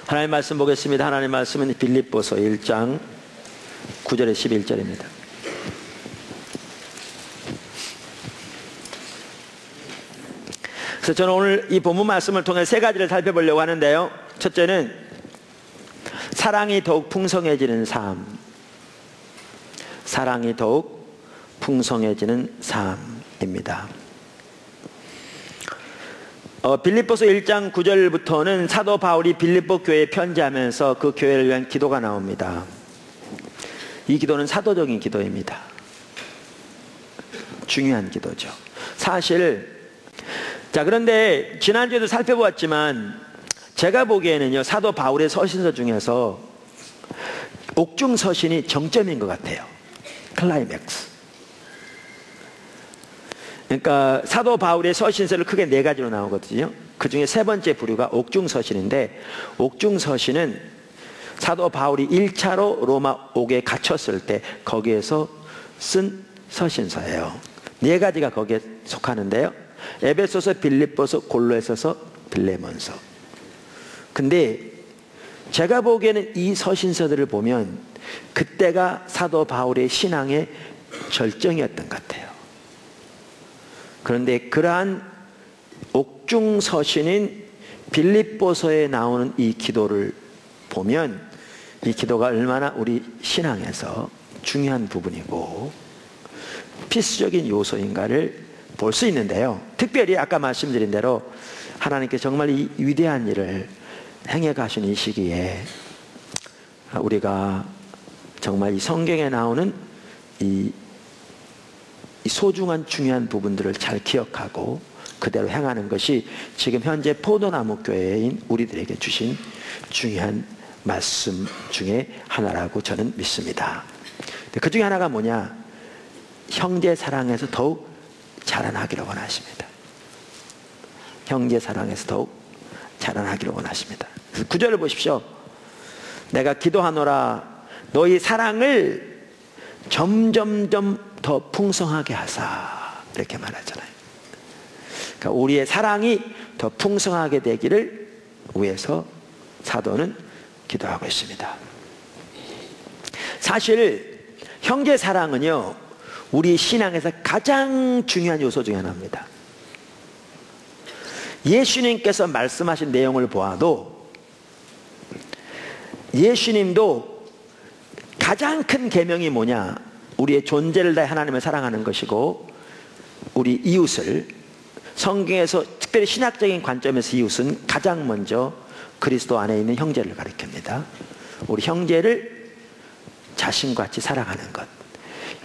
하나님 말씀 보겠습니다. 하나님 말씀은 빌립보서 1장 9절에 11절입니다. 그래서 저는 오늘 이 본문 말씀을 통해 세 가지를 살펴보려고 하는데요. 첫째는 사랑이 더욱 풍성해지는 삶. 사랑이 더욱 풍성해지는 삶입니다. 빌립보서 1장 9절부터는 사도 바울이 빌립보 교회에 편지하면서 그 교회를 위한 기도가 나옵니다. 이 기도는 사도적인 기도입니다. 중요한 기도죠. 사실 그런데 지난주에도 살펴보았지만 제가 보기에는요, 사도 바울의 서신서 중에서 옥중 서신이 정점인 것 같아요. 클라이맥스. 그러니까 사도 바울의 서신서를 크게 네 가지로 나오거든요. 그 중에 세 번째 부류가 옥중 서신인데, 옥중 서신은 사도 바울이 1차로 로마 옥에 갇혔을 때 거기에서 쓴 서신서예요. 네 가지가 거기에 속하는데요. 에베소서, 빌립보서, 골로새서, 빌레몬서. 근데 제가 보기에는 이 서신서들을 보면 그때가 사도 바울의 신앙의 절정이었던 것 같아요. 그런데 그러한 옥중 서신인 빌립보서에 나오는 이 기도를 보면 이 기도가 얼마나 우리 신앙에서 중요한 부분이고 필수적인 요소인가를 볼 수 있는데요. 특별히 아까 말씀드린 대로 하나님께서 정말 이 위대한 일을 행해 가신 이 시기에 우리가 정말 이 성경에 나오는 이 소중한 중요한 부분들을 잘 기억하고 그대로 행하는 것이 지금 현재 포도나무 교회인 우리들에게 주신 중요한 말씀 중에 하나라고 저는 믿습니다. 그 중에 하나가 뭐냐? 형제 사랑에서 더욱 자라나기를 원하십니다. 형제 사랑에서 더욱 자라나기를 원하십니다. 9절을 보십시오. 내가 기도하노라 너희 사랑을 점점점 더 풍성하게 하사, 이렇게 말하잖아요. 그러니까 우리의 사랑이 더 풍성하게 되기를 위해서 사도는 기도하고 있습니다. 사실 형제 사랑은요, 우리 신앙에서 가장 중요한 요소 중에 하나입니다. 예수님께서 말씀하신 내용을 보아도 예수님도 가장 큰 계명이 뭐냐? 우리의 존재를 다해 하나님을 사랑하는 것이고, 우리 이웃을, 성경에서 특별히 신학적인 관점에서 이웃은 가장 먼저 그리스도 안에 있는 형제를 가리킵니다. 우리 형제를 자신같이 사랑하는 것,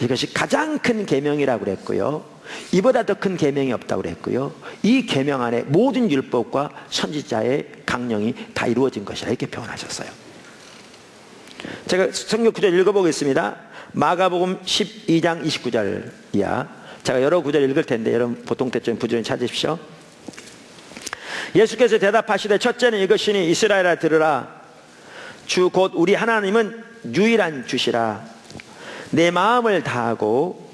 이것이 가장 큰 계명이라고 그랬고요. 이보다 더 큰 계명이 없다고 그랬고요. 이 계명 안에 모든 율법과 선지자의 강령이 다 이루어진 것이라 이렇게 표현하셨어요. 제가 성경 구절 읽어보겠습니다. 마가복음 12장 29절 이하. 제가 여러 구절 읽을 텐데 여러분 보통 때쯤 부지런히 찾으십시오. 예수께서 대답하시되 첫째는 이것이니 이스라엘아 들으라. 주 곧 우리 하나님은 유일한 주시라. 내 마음을 다하고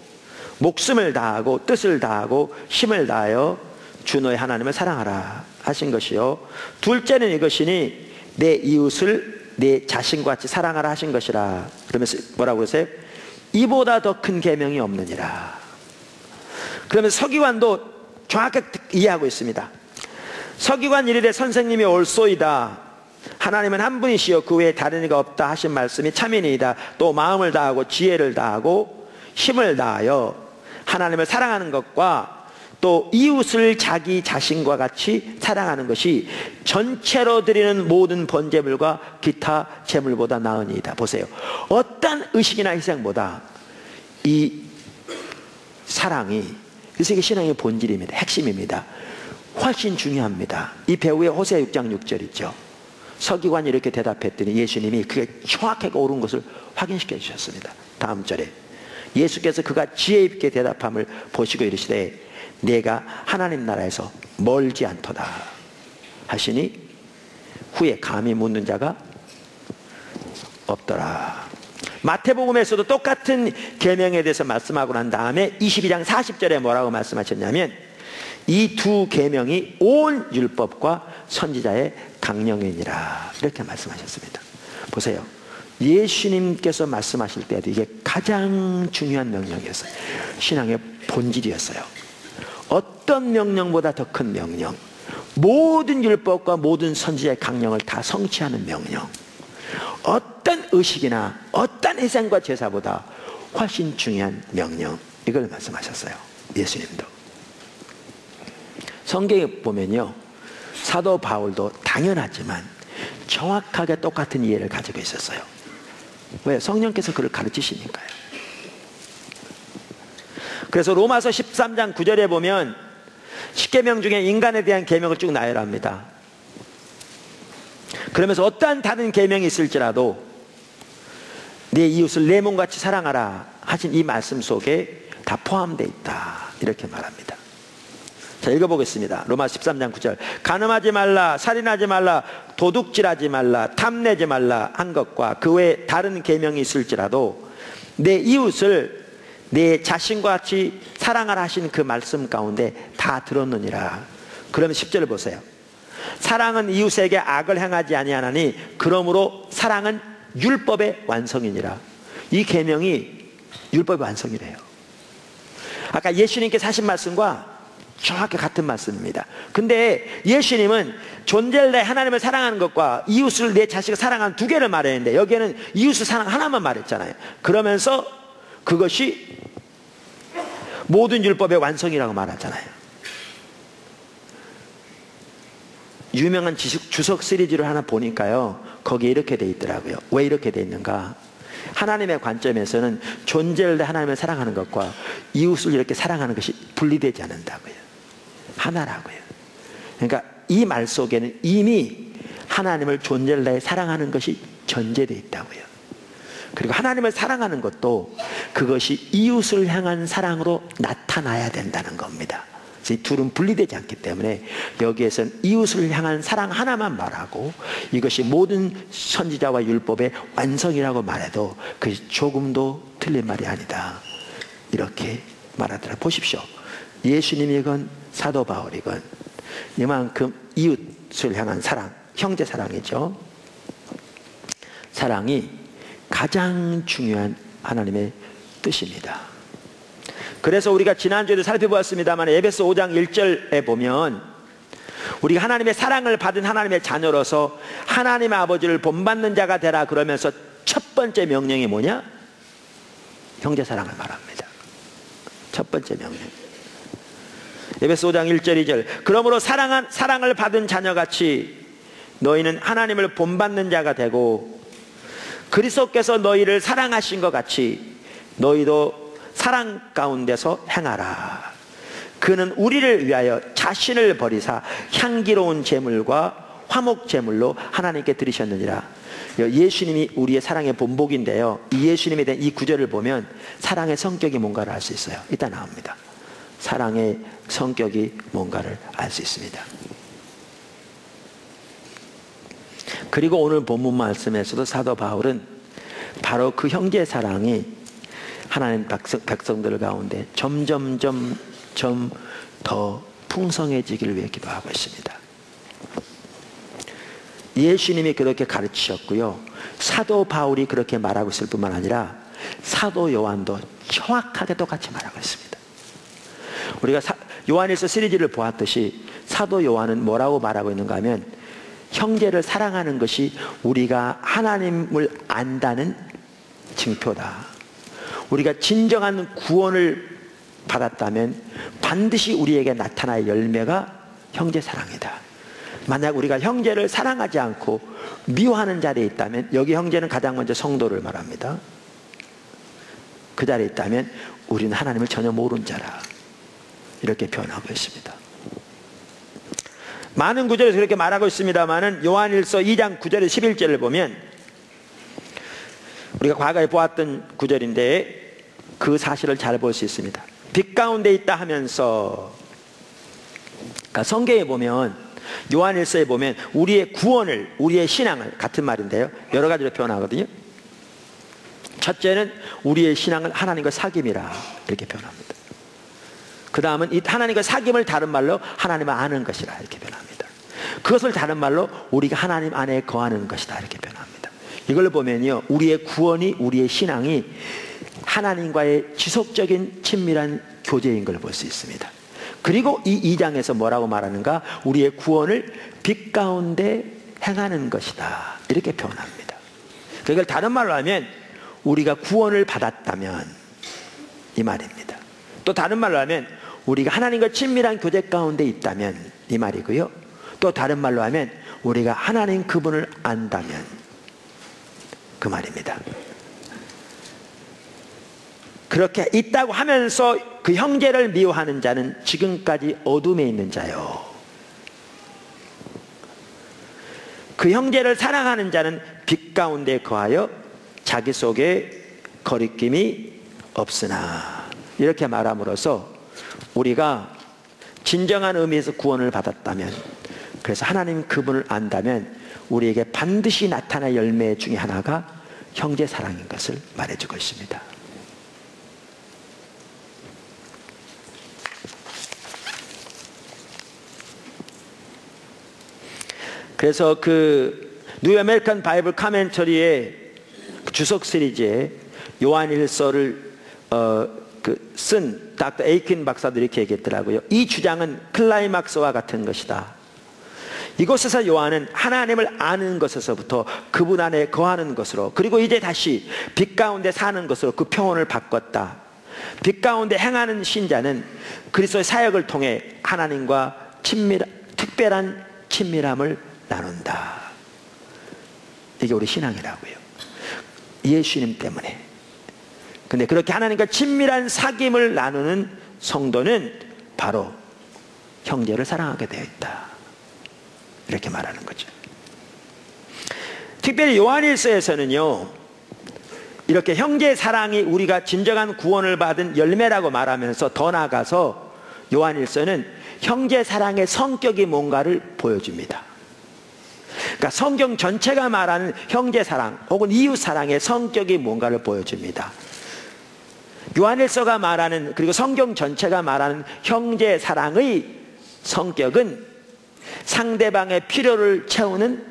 목숨을 다하고 뜻을 다하고 힘을 다하여 주 너의 하나님을 사랑하라 하신 것이요. 둘째는 이것이니 내 이웃을 내 자신과 같이 사랑하라 하신 것이라. 그러면서 뭐라고 그러세요? 이보다 더 큰 계명이 없느니라. 그러면 서기관도 정확하게 이해하고 있습니다. 서기관 이르되 선생님이 옳소이다. 하나님은 한 분이시여 그 외에 다른 이가 없다 하신 말씀이 참이니이다. 또 마음을 다하고 지혜를 다하고 힘을 다하여 하나님을 사랑하는 것과 또 이웃을 자기 자신과 같이 사랑하는 것이 전체로 드리는 모든 번제물과 기타 제물보다 나으니이다. 보세요. 어떤 의식이나 희생보다 이 사랑이, 그래서 이게 신앙의 본질입니다. 핵심입니다. 훨씬 중요합니다. 이 배후에 호세아 6장 6절이죠. 서기관이 이렇게 대답했더니 예수님이 그게 정확하게 옳은 것을 확인시켜 주셨습니다. 다음 절에 예수께서 그가 지혜 있게 대답함을 보시고 이르시되 내가 하나님 나라에서 멀지 않도다 하시니 후에 감히 묻는 자가 없더라. 마태복음에서도 똑같은 계명에 대해서 말씀하고 난 다음에 22장 40절에 뭐라고 말씀하셨냐면 이 두 계명이 온 율법과 선지자의 강령이니라 이렇게 말씀하셨습니다. 보세요. 예수님께서 말씀하실 때도 이게 가장 중요한 명령이었어요. 신앙의 본질이었어요. 어떤 명령보다 더 큰 명령, 모든 율법과 모든 선지자의 강령을 다 성취하는 명령, 어떤 의식이나 어떤 희생과 제사보다 훨씬 중요한 명령, 이걸 말씀하셨어요. 예수님도. 성경에 보면요, 사도 바울도 당연하지만 정확하게 똑같은 이해를 가지고 있었어요. 왜? 성령께서 그를 가르치시니까요. 그래서 로마서 13장 9절에 보면 10계명 중에 인간에 대한 계명을 쭉 나열합니다. 그러면서 어떠한 다른 계명이 있을지라도 내 이웃을 내 몸같이 사랑하라 하신 이 말씀 속에 다 포함되어 있다 이렇게 말합니다. 자, 읽어보겠습니다. 로마서 13장 9절. 간음하지 말라, 살인하지 말라, 도둑질하지 말라, 탐내지 말라 한 것과 그 외에 다른 계명이 있을지라도 내 이웃을 내 자신과 같이 사랑하라 하신 그 말씀 가운데 다 들었느니라. 그러면 10절을 보세요. 사랑은 이웃에게 악을 행하지 아니하나니 그러므로 사랑은 율법의 완성이니라. 이 계명이 율법의 완성이래요. 아까 예수님께서 하신 말씀과 정확히 같은 말씀입니다. 근데 예수님은 존재를 내 하나님을 사랑하는 것과 이웃을 내 자식을 사랑하는 두 개를 말했는데 여기에는 이웃을 사랑 하나만 말했잖아요. 그러면서 그것이 모든 율법의 완성이라고 말하잖아요. 유명한 주석 시리즈를 하나 보니까요, 거기에 이렇게 돼 있더라고요. 왜 이렇게 돼 있는가? 하나님의 관점에서는 존재를 내 하나님을 사랑하는 것과 이웃을 이렇게 사랑하는 것이 분리되지 않는다고요. 하나라고요. 그러니까 이 말 속에는 이미 하나님을 존재를 내 사랑하는 것이 전제되어 있다고요. 그리고 하나님을 사랑하는 것도 그것이 이웃을 향한 사랑으로 나타나야 된다는 겁니다. 그래서 이 둘은 분리되지 않기 때문에 여기에서는 이웃을 향한 사랑 하나만 말하고 이것이 모든 선지자와 율법의 완성이라고 말해도 그것이 조금도 틀린 말이 아니다 이렇게 말하더라. 보십시오. 예수님이건 사도 바울이건 이만큼 이웃을 향한 사랑, 형제 사랑이죠. 사랑이 가장 중요한 하나님의 뜻입니다. 그래서 우리가 지난주에도 살펴보았습니다만 에베소 5장 1절에 보면 우리가 하나님의 사랑을 받은 하나님의 자녀로서 하나님 아버지를 본받는 자가 되라 그러면서 첫 번째 명령이 뭐냐? 형제 사랑을 말합니다. 첫 번째 명령. 에베소 5장 1절 2절. 그러므로 사랑을 받은 자녀같이 너희는 하나님을 본받는 자가 되고 그리스도께서 너희를 사랑하신 것 같이 너희도 사랑 가운데서 행하라. 그는 우리를 위하여 자신을 버리사 향기로운 제물과 화목 제물로 하나님께 드리셨느니라. 예수님이 우리의 사랑의 본보기인데요, 이 예수님에 대한 이 구절을 보면 사랑의 성격이 뭔가를 알 수 있어요. 이따 나옵니다. 사랑의 성격이 뭔가를 알 수 있습니다. 그리고 오늘 본문 말씀에서도 사도 바울은 바로 그 형제 사랑이 하나님 백성들 가운데 점점 더 풍성해지기를 위해 기도하고 있습니다. 예수님이 그렇게 가르치셨고요, 사도 바울이 그렇게 말하고 있을 뿐만 아니라 사도 요한도 정확하게 똑같이 말하고 있습니다. 우리가 요한일서 시리즈를 보았듯이 사도 요한은 뭐라고 말하고 있는가 하면 형제를 사랑하는 것이 우리가 하나님을 안다는 증표다. 우리가 진정한 구원을 받았다면 반드시 우리에게 나타날 열매가 형제 사랑이다. 만약 우리가 형제를 사랑하지 않고 미워하는 자리에 있다면, 여기 형제는 가장 먼저 성도를 말합니다. 그 자리에 있다면 우리는 하나님을 전혀 모르는 자라 이렇게 표현하고 있습니다. 많은 구절에서 그렇게 말하고 있습니다만은 요한일서 2장 9절에서 11절을 보면 우리가 과거에 보았던 구절인데 그 사실을 잘 볼 수 있습니다. 빛 가운데 있다 하면서, 그러니까 성경에 보면, 요한일서에 보면 우리의 구원을, 우리의 신앙을, 같은 말인데요, 여러 가지로 표현하거든요. 첫째는 우리의 신앙을 하나님과 사귐이라 이렇게 표현합니다. 그 그 다음은 이 하나님과 사귐을 다른 말로 하나님을 아는 것이라 이렇게 변합니다. 그것을 다른 말로 우리가 하나님 안에 거하는 것이다 이렇게 변합니다. 이걸 보면요, 우리의 구원이, 우리의 신앙이 하나님과의 지속적인 친밀한 교제인 걸 볼 수 있습니다. 그리고 이 2장에서 뭐라고 말하는가? 우리의 구원을 빛 가운데 행하는 것이다 이렇게 표현합니다. 그걸 다른 말로 하면 우리가 구원을 받았다면 이 말입니다. 또 다른 말로 하면 우리가 하나님과 친밀한 교제 가운데 있다면 이 말이고요. 또 다른 말로 하면 우리가 하나님 그분을 안다면 그 말입니다. 그렇게 있다고 하면서 그 형제를 미워하는 자는 지금까지 어둠에 있는 자요, 그 형제를 사랑하는 자는 빛 가운데 거하여 자기 속에 거리낌이 없으나, 이렇게 말함으로써 우리가 진정한 의미에서 구원을 받았다면, 그래서 하나님 그분을 안다면 우리에게 반드시 나타날 열매 중에 하나가 형제 사랑인 것을 말해주고 있습니다. 그래서 그 뉴 아메리칸 바이블 카멘터리의 주석 시리즈에 요한일서를 쓴 닥터 에이킨 박사도 이렇게 얘기했더라고요. 이 주장은 클라이막스와 같은 것이다. 이곳에서 요한은 하나님을 아는 것에서부터 그분 안에 거하는 것으로, 그리고 이제 다시 빛 가운데 사는 것으로 그 표현을 바꿨다. 빛 가운데 행하는 신자는 그리스도의 사역을 통해 하나님과 특별한 친밀함을 나눈다. 이게 우리 신앙이라고요. 예수님 때문에. 근데 그렇게 하나님과 친밀한 사귐을 나누는 성도는 바로 형제를 사랑하게 되어 있다. 이렇게 말하는 거죠. 특별히 요한일서에서는요, 이렇게 형제 사랑이 우리가 진정한 구원을 받은 열매라고 말하면서 더 나아가서 요한일서는 형제 사랑의 성격이 뭔가를 보여줍니다. 그러니까 성경 전체가 말하는 형제 사랑 혹은 이웃 사랑의 성격이 뭔가를 보여줍니다. 요한일서가 말하는, 그리고 성경 전체가 말하는 형제 사랑의 성격은 상대방의 필요를 채우는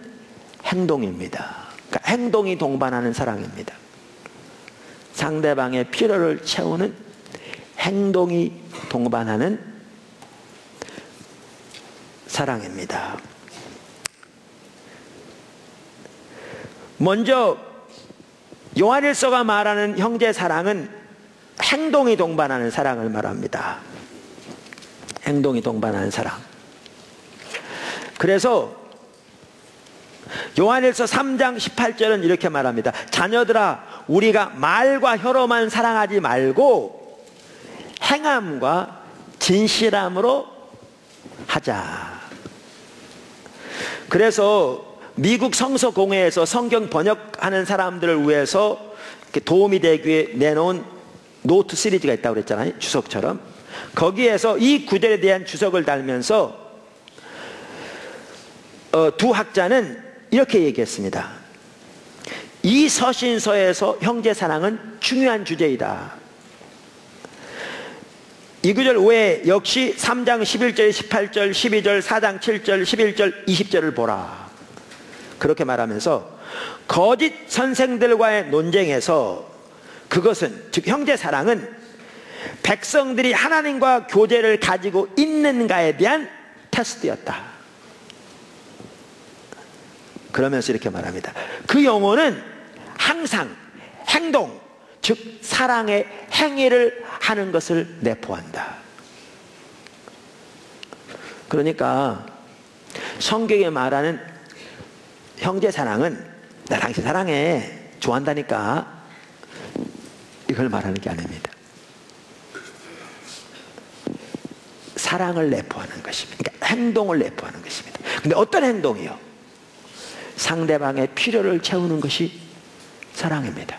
행동입니다. 그러니까 행동이 동반하는 사랑입니다. 상대방의 필요를 채우는 행동이 동반하는 사랑입니다. 먼저 요한일서가 말하는 형제 사랑은 행동이 동반하는 사랑을 말합니다. 행동이 동반하는 사랑. 그래서 요한일서 3장 18절은 이렇게 말합니다. 자녀들아, 우리가 말과 혀로만 사랑하지 말고 행함과 진실함으로 하자. 그래서 미국 성서공회에서 성경 번역하는 사람들을 위해서 도움이 되기 위해 내놓은 노트 시리즈가 있다고 그랬잖아요. 주석처럼. 거기에서 이 구절에 대한 주석을 달면서 두 학자는 이렇게 얘기했습니다. 이 서신서에서 형제 사랑은 중요한 주제이다. 이 구절 외에 역시 3장 11절, 18절, 12절, 4장 7절, 11절, 20절을 보라. 그렇게 말하면서 거짓 선생들과의 논쟁에서 그것은, 즉 형제 사랑은 백성들이 하나님과 교제를 가지고 있는가에 대한 테스트였다. 그러면서 이렇게 말합니다. 그 영혼은 항상 행동, 즉 사랑의 행위를 하는 것을 내포한다. 그러니까 성경에 말하는 형제 사랑은 나 당신 사랑해, 좋아한다니까, 이걸 말하는 게 아닙니다. 사랑을 내포하는 것입니다. 그러니까 행동을 내포하는 것입니다. 근데 어떤 행동이요? 상대방의 필요를 채우는 것이 사랑입니다.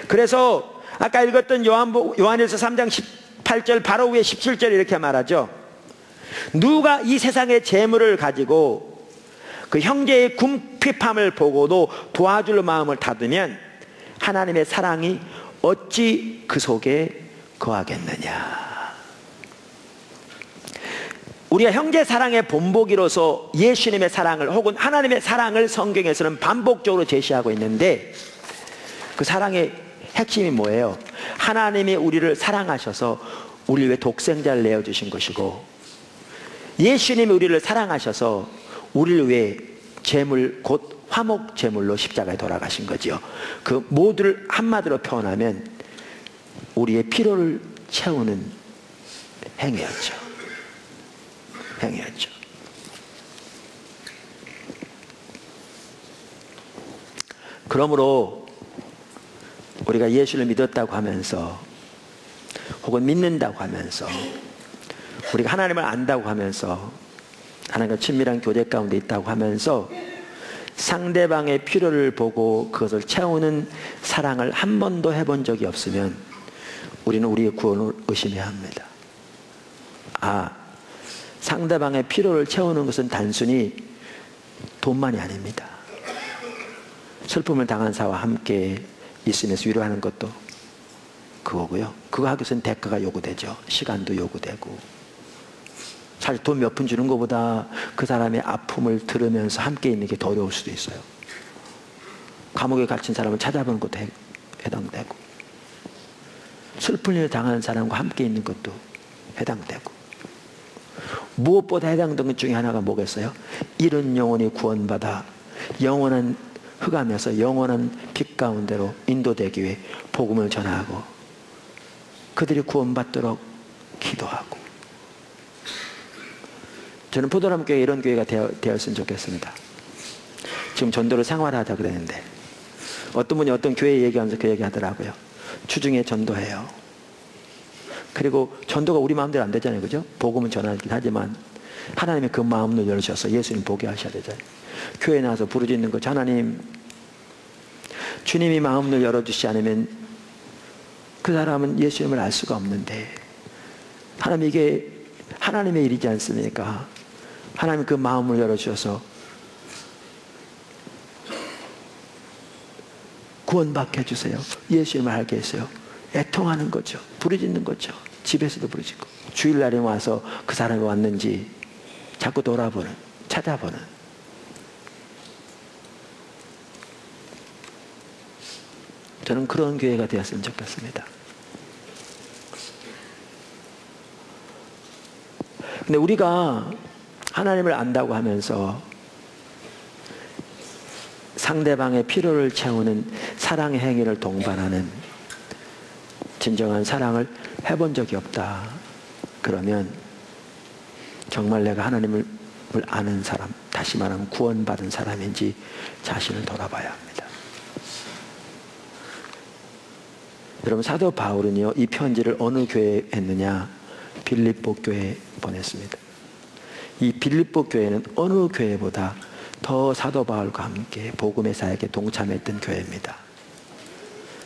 그래서 아까 읽었던 요한일서 3장 18절 바로 위에 17절 이렇게 말하죠. 누가 이 세상의 재물을 가지고 그 형제의 궁핍함을 보고도 도와줄 마음을 닫으면 하나님의 사랑이 어찌 그 속에 거하겠느냐. 우리가 형제 사랑의 본보기로서 예수님의 사랑을 혹은 하나님의 사랑을 성경에서는 반복적으로 제시하고 있는데, 그 사랑의 핵심이 뭐예요? 하나님이 우리를 사랑하셔서 우리를 위해 독생자를 내어주신 것이고, 예수님이 우리를 사랑하셔서 우리를 위해 제물 곧 화목 제물로 십자가에 돌아가신 거지요. 그 모두를 한마디로 표현하면 우리의 피로를 채우는 행위였죠. 행위였죠. 그러므로 우리가 예수를 믿었다고 하면서 혹은 믿는다고 하면서 우리가 하나님을 안다고 하면서 하나님과 친밀한 교제 가운데 있다고 하면서 상대방의 필요를 보고 그것을 채우는 사랑을 한 번도 해본 적이 없으면 우리는 우리의 구원을 의심해야 합니다. 상대방의 필요를 채우는 것은 단순히 돈만이 아닙니다. 슬픔을 당한 자와 함께 있으면서 위로하는 것도 그거고요. 그거 하기 위해서는 대가가 요구되죠. 시간도 요구되고. 사실 돈 몇 푼 주는 것보다 그 사람의 아픔을 들으면서 함께 있는 게 더 어려울 수도 있어요. 감옥에 갇힌 사람을 찾아보는 것도 해당되고, 슬픈 일을 당하는 사람과 함께 있는 것도 해당되고, 무엇보다 해당되는 것 중에 하나가 뭐겠어요? 이런 영혼이 구원받아 영원한 흑암에서 영원한 빛 가운데로 인도되기 위해 복음을 전하고 그들이 구원받도록 기도하고. 저는 포도나무 교회 이런 교회가 되었으면 좋겠습니다. 지금 전도를 생활하자 그랬는데 어떤 분이 어떤 교회 얘기하면서 그 얘기 하더라고요. 주중에 전도해요. 그리고 전도가 우리 마음대로 안 되잖아요. 그죠? 복음은 전하긴 하지만 하나님의 그 마음을 열으셔서 예수님 보게 하셔야 되잖아요. 교회에 나와서 부르짖는 거죠. 하나님, 주님이 마음을 열어주시지 않으면 그 사람은 예수님을 알 수가 없는데, 하나님, 이게 하나님의 일이지 않습니까? 하나님 그 마음을 열어주셔서 구원받게 해주세요. 예수님을 알게 해주세요. 애통하는 거죠. 부르짖는 거죠. 집에서도 부르짖고, 주일날에 와서 그 사람이 왔는지 자꾸 돌아보는, 찾아보는. 저는 그런 교회가 되었으면 좋겠습니다. 근데 우리가 하나님을 안다고 하면서 상대방의 필요를 채우는 사랑의 행위를 동반하는 진정한 사랑을 해본 적이 없다. 그러면 정말 내가 하나님을 아는 사람, 다시 말하면 구원받은 사람인지 자신을 돌아봐야 합니다. 여러분, 사도 바울은요, 이 편지를 어느 교회에 했느냐? 빌립보 교회에 보냈습니다. 이 빌립보 교회는 어느 교회보다 더 사도 바울과 함께 복음의 사역에 동참했던 교회입니다.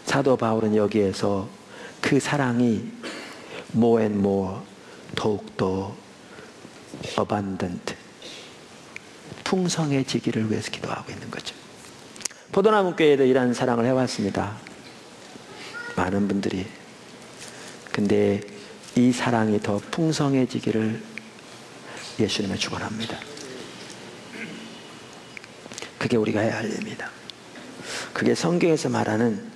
사도 바울은 여기에서 그 사랑이 more and more, 더욱더 abundant, 풍성해지기를 위해서 기도하고 있는 거죠. 포도나무 교회도 이러한 사랑을 해왔습니다. 많은 분들이. 근데 이 사랑이 더 풍성해지기를 예수님은 축원합니다. 그게 우리가 해야 할 일입니다. 그게 성경에서 말하는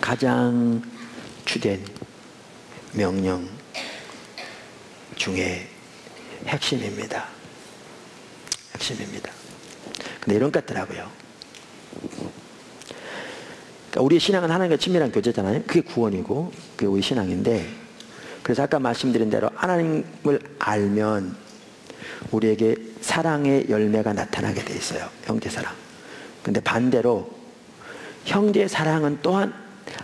가장 주된 명령 중에 핵심입니다. 핵심입니다. 근데 이런 것 같더라고요. 그러니까 우리의 신앙은 하나님과 친밀한 교제잖아요. 그게 구원이고 그게 우리 신앙인데, 그래서 아까 말씀드린 대로 하나님을 알면 우리에게 사랑의 열매가 나타나게 돼 있어요. 형제 사랑. 근데 반대로 형제의 사랑은 또한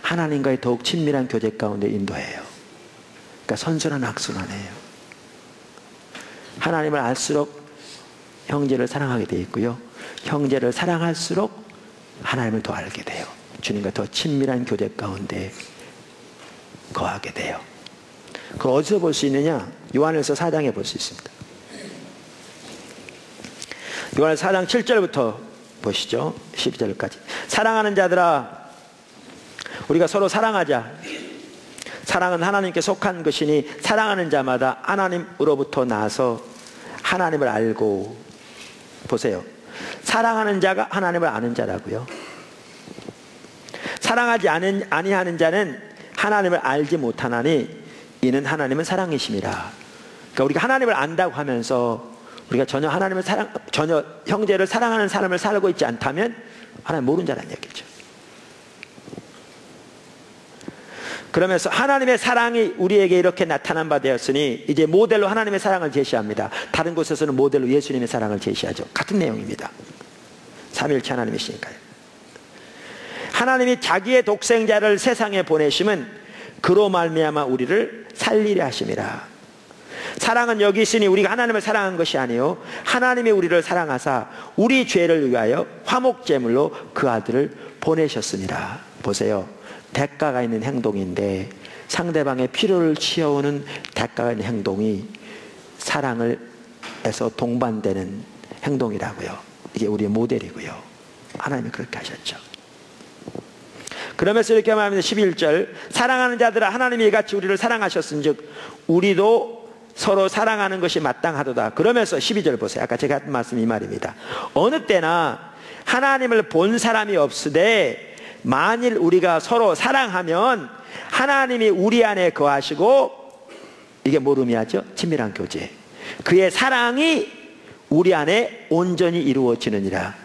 하나님과의 더욱 친밀한 교제 가운데 인도해요. 그러니까 선순환 악순환이에요. 하나님을 알수록 형제를 사랑하게 돼 있고요. 형제를 사랑할수록 하나님을 더 알게 돼요. 주님과 더 친밀한 교제 가운데 거하게 돼요. 그걸 어디서 볼 수 있느냐? 요한일서 4장에 볼 수 있습니다. 요한일서 4장 7절부터 보시죠. 12절까지. 사랑하는 자들아, 우리가 서로 사랑하자. 사랑은 하나님께 속한 것이니 사랑하는 자마다 하나님으로부터 나서 하나님을 알고. 보세요. 사랑하는 자가 하나님을 아는 자라고요. 사랑하지 아니하는 자는 하나님을 알지 못하나니 이는 하나님은 사랑이심이라. 그러니까 우리가 하나님을 안다고 하면서 우리가 전혀 전혀 형제를 사랑하는 삶을 살고 있지 않다면 하나님 모르는 자라는 얘기죠. 그러면서 하나님의 사랑이 우리에게 이렇게 나타난 바 되었으니 이제 모델로 하나님의 사랑을 제시합니다. 다른 곳에서는 모델로 예수님의 사랑을 제시하죠. 같은 내용입니다. 삼위일체 하나님이시니까요. 하나님이 자기의 독생자를 세상에 보내심은 그로 말미암아 우리를 살리려 하심이라. 사랑은 여기 있으니 우리가 하나님을 사랑한 것이 아니요 하나님이 우리를 사랑하사 우리 죄를 위하여 화목제물로 그 아들을 보내셨습니다. 보세요. 대가가 있는 행동인데 상대방의 필요를 채우는 대가가 있는 행동이 사랑을 해서 동반되는 행동이라고요. 이게 우리의 모델이고요. 하나님이 그렇게 하셨죠. 그러면서 이렇게 말합니다. 11절 사랑하는 자들아 하나님이 이같이 우리를 사랑하셨은즉 우리도 서로 사랑하는 것이 마땅하도다. 그러면서 12절 보세요. 아까 제가 했던 말씀이 이 말입니다. 어느 때나 하나님을 본 사람이 없으되 만일 우리가 서로 사랑하면 하나님이 우리 안에 거하시고 이게 뭘 의미하죠? 친밀한 교제. 그의 사랑이 우리 안에 온전히 이루어지느니라.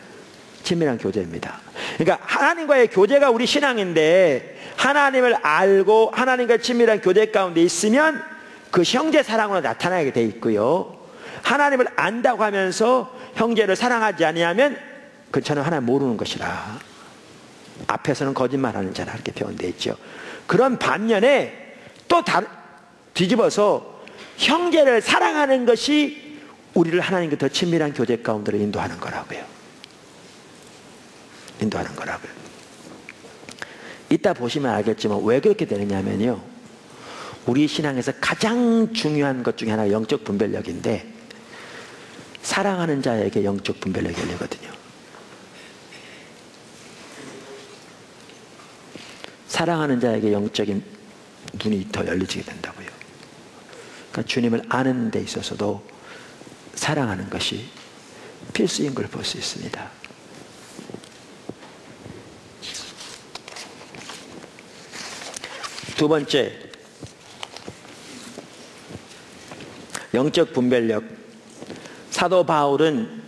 친밀한 교제입니다. 그러니까 하나님과의 교제가 우리 신앙인데 하나님을 알고 하나님과 친밀한 교제 가운데 있으면 그 형제 사랑으로 나타나게 돼 있고요. 하나님을 안다고 하면서 형제를 사랑하지 아니하면 그 저는 하나님 모르는 것이라. 앞에서는 거짓말하는 자라 이렇게 표현되어 있죠. 그런 반면에 또 뒤집어서 형제를 사랑하는 것이 우리를 하나님과 더 친밀한 교제 가운데로 인도하는 거라고요. 인도하는 거라고요. 이따 보시면 알겠지만 왜 그렇게 되느냐면요. 우리 신앙에서 가장 중요한 것 중에 하나가 영적 분별력인데 사랑하는 자에게 영적 분별력이 열리거든요. 사랑하는 자에게 영적인 눈이 더 열리게 된다고요. 그러니까 주님을 아는 데 있어서도 사랑하는 것이 필수인 걸 볼 수 있습니다. 두 번째, 영적 분별력. 사도 바울은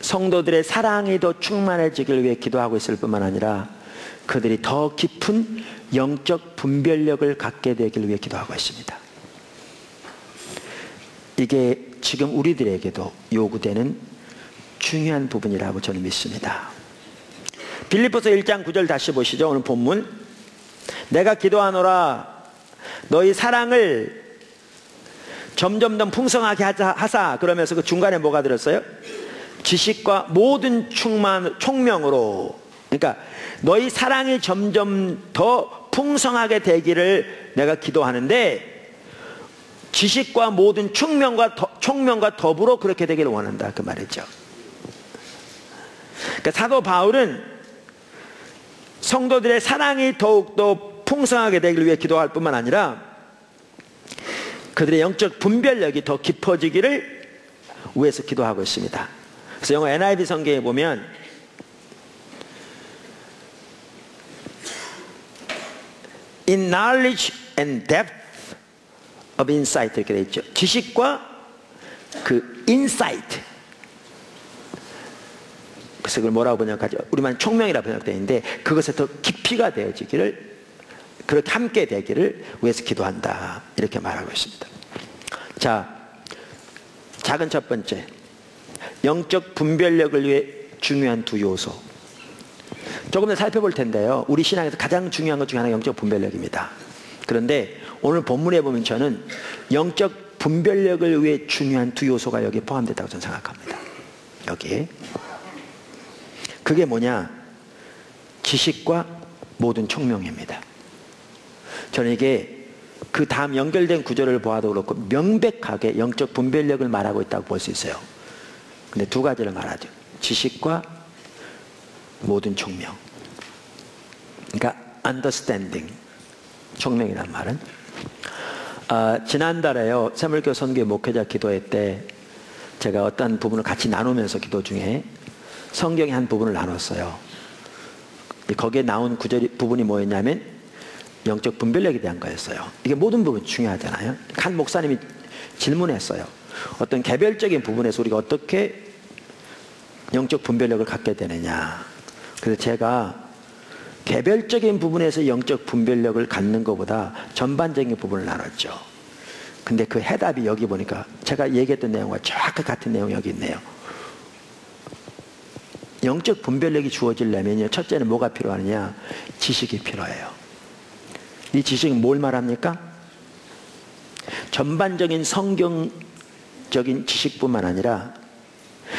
성도들의 사랑이 더 충만해지길 위해 기도하고 있을 뿐만 아니라 그들이 더 깊은 영적 분별력을 갖게 되길 위해 기도하고 있습니다. 이게 지금 우리들에게도 요구되는 중요한 부분이라고 저는 믿습니다. 빌립보서 1장 9절 다시 보시죠. 오늘 본문. 내가 기도하노라 너희 사랑을 점점 더 풍성하게 하사. 그러면서 그 중간에 뭐가 들었어요? 지식과 모든 총명으로. 그러니까 너희 사랑이 점점 더 풍성하게 되기를 내가 기도하는데 지식과 모든 총명과 더불어 그렇게 되기를 원한다 그 말이죠. 그러니까 사도 바울은 성도들의 사랑이 더욱더 풍성하게 되기를 위해 기도할 뿐만 아니라 그들의 영적 분별력이 더 깊어지기를 위해서 기도하고 있습니다. 그래서 영어 NIV 성경에 보면 In knowledge and depth of insight 이렇게 되어 있죠. 지식과 그 insight. 그래서 그걸 뭐라고 번역하죠? 우리만 총명이라 번역되어 있는데 그것에 더 깊이가 되어지기를 그렇게 함께 되기를 위해서 기도한다 이렇게 말하고 있습니다. 자, 작은 첫 번째 영적 분별력을 위해 중요한 두 요소 조금 더 살펴볼 텐데요. 우리 신앙에서 가장 중요한 것 중에 하나가 영적 분별력입니다. 그런데 오늘 본문에 보면 저는 영적 분별력을 위해 중요한 두 요소가 여기에 포함됐다고 저는 생각합니다. 여기에 그게 뭐냐? 지식과 모든 총명입니다. 저는 이게 그 다음 연결된 구절을 보아도 그렇고 명백하게 영적 분별력을 말하고 있다고 볼 수 있어요. 근데 두 가지를 말하죠. 지식과 모든 총명. 그러니까 understanding, 총명이란 말은. 지난달에요, 새물교 선교회 목회자 기도회 때 제가 어떤 부분을 같이 나누면서 기도 중에 성경의 한 부분을 나눴어요. 거기에 나온 부분이 뭐였냐면 영적 분별력에 대한 거였어요. 이게 모든 부분이 중요하잖아요. 한 목사님이 질문했어요. 어떤 개별적인 부분에서 우리가 어떻게 영적 분별력을 갖게 되느냐. 그래서 제가 개별적인 부분에서 영적 분별력을 갖는 것보다 전반적인 부분을 나눴죠. 근데 그 해답이 여기 보니까 제가 얘기했던 내용과 정확히 같은 내용이 여기 있네요. 영적 분별력이 주어지려면 첫째는 뭐가 필요하느냐? 지식이 필요해요. 이 지식은 뭘 말합니까? 전반적인 성경적인 지식뿐만 아니라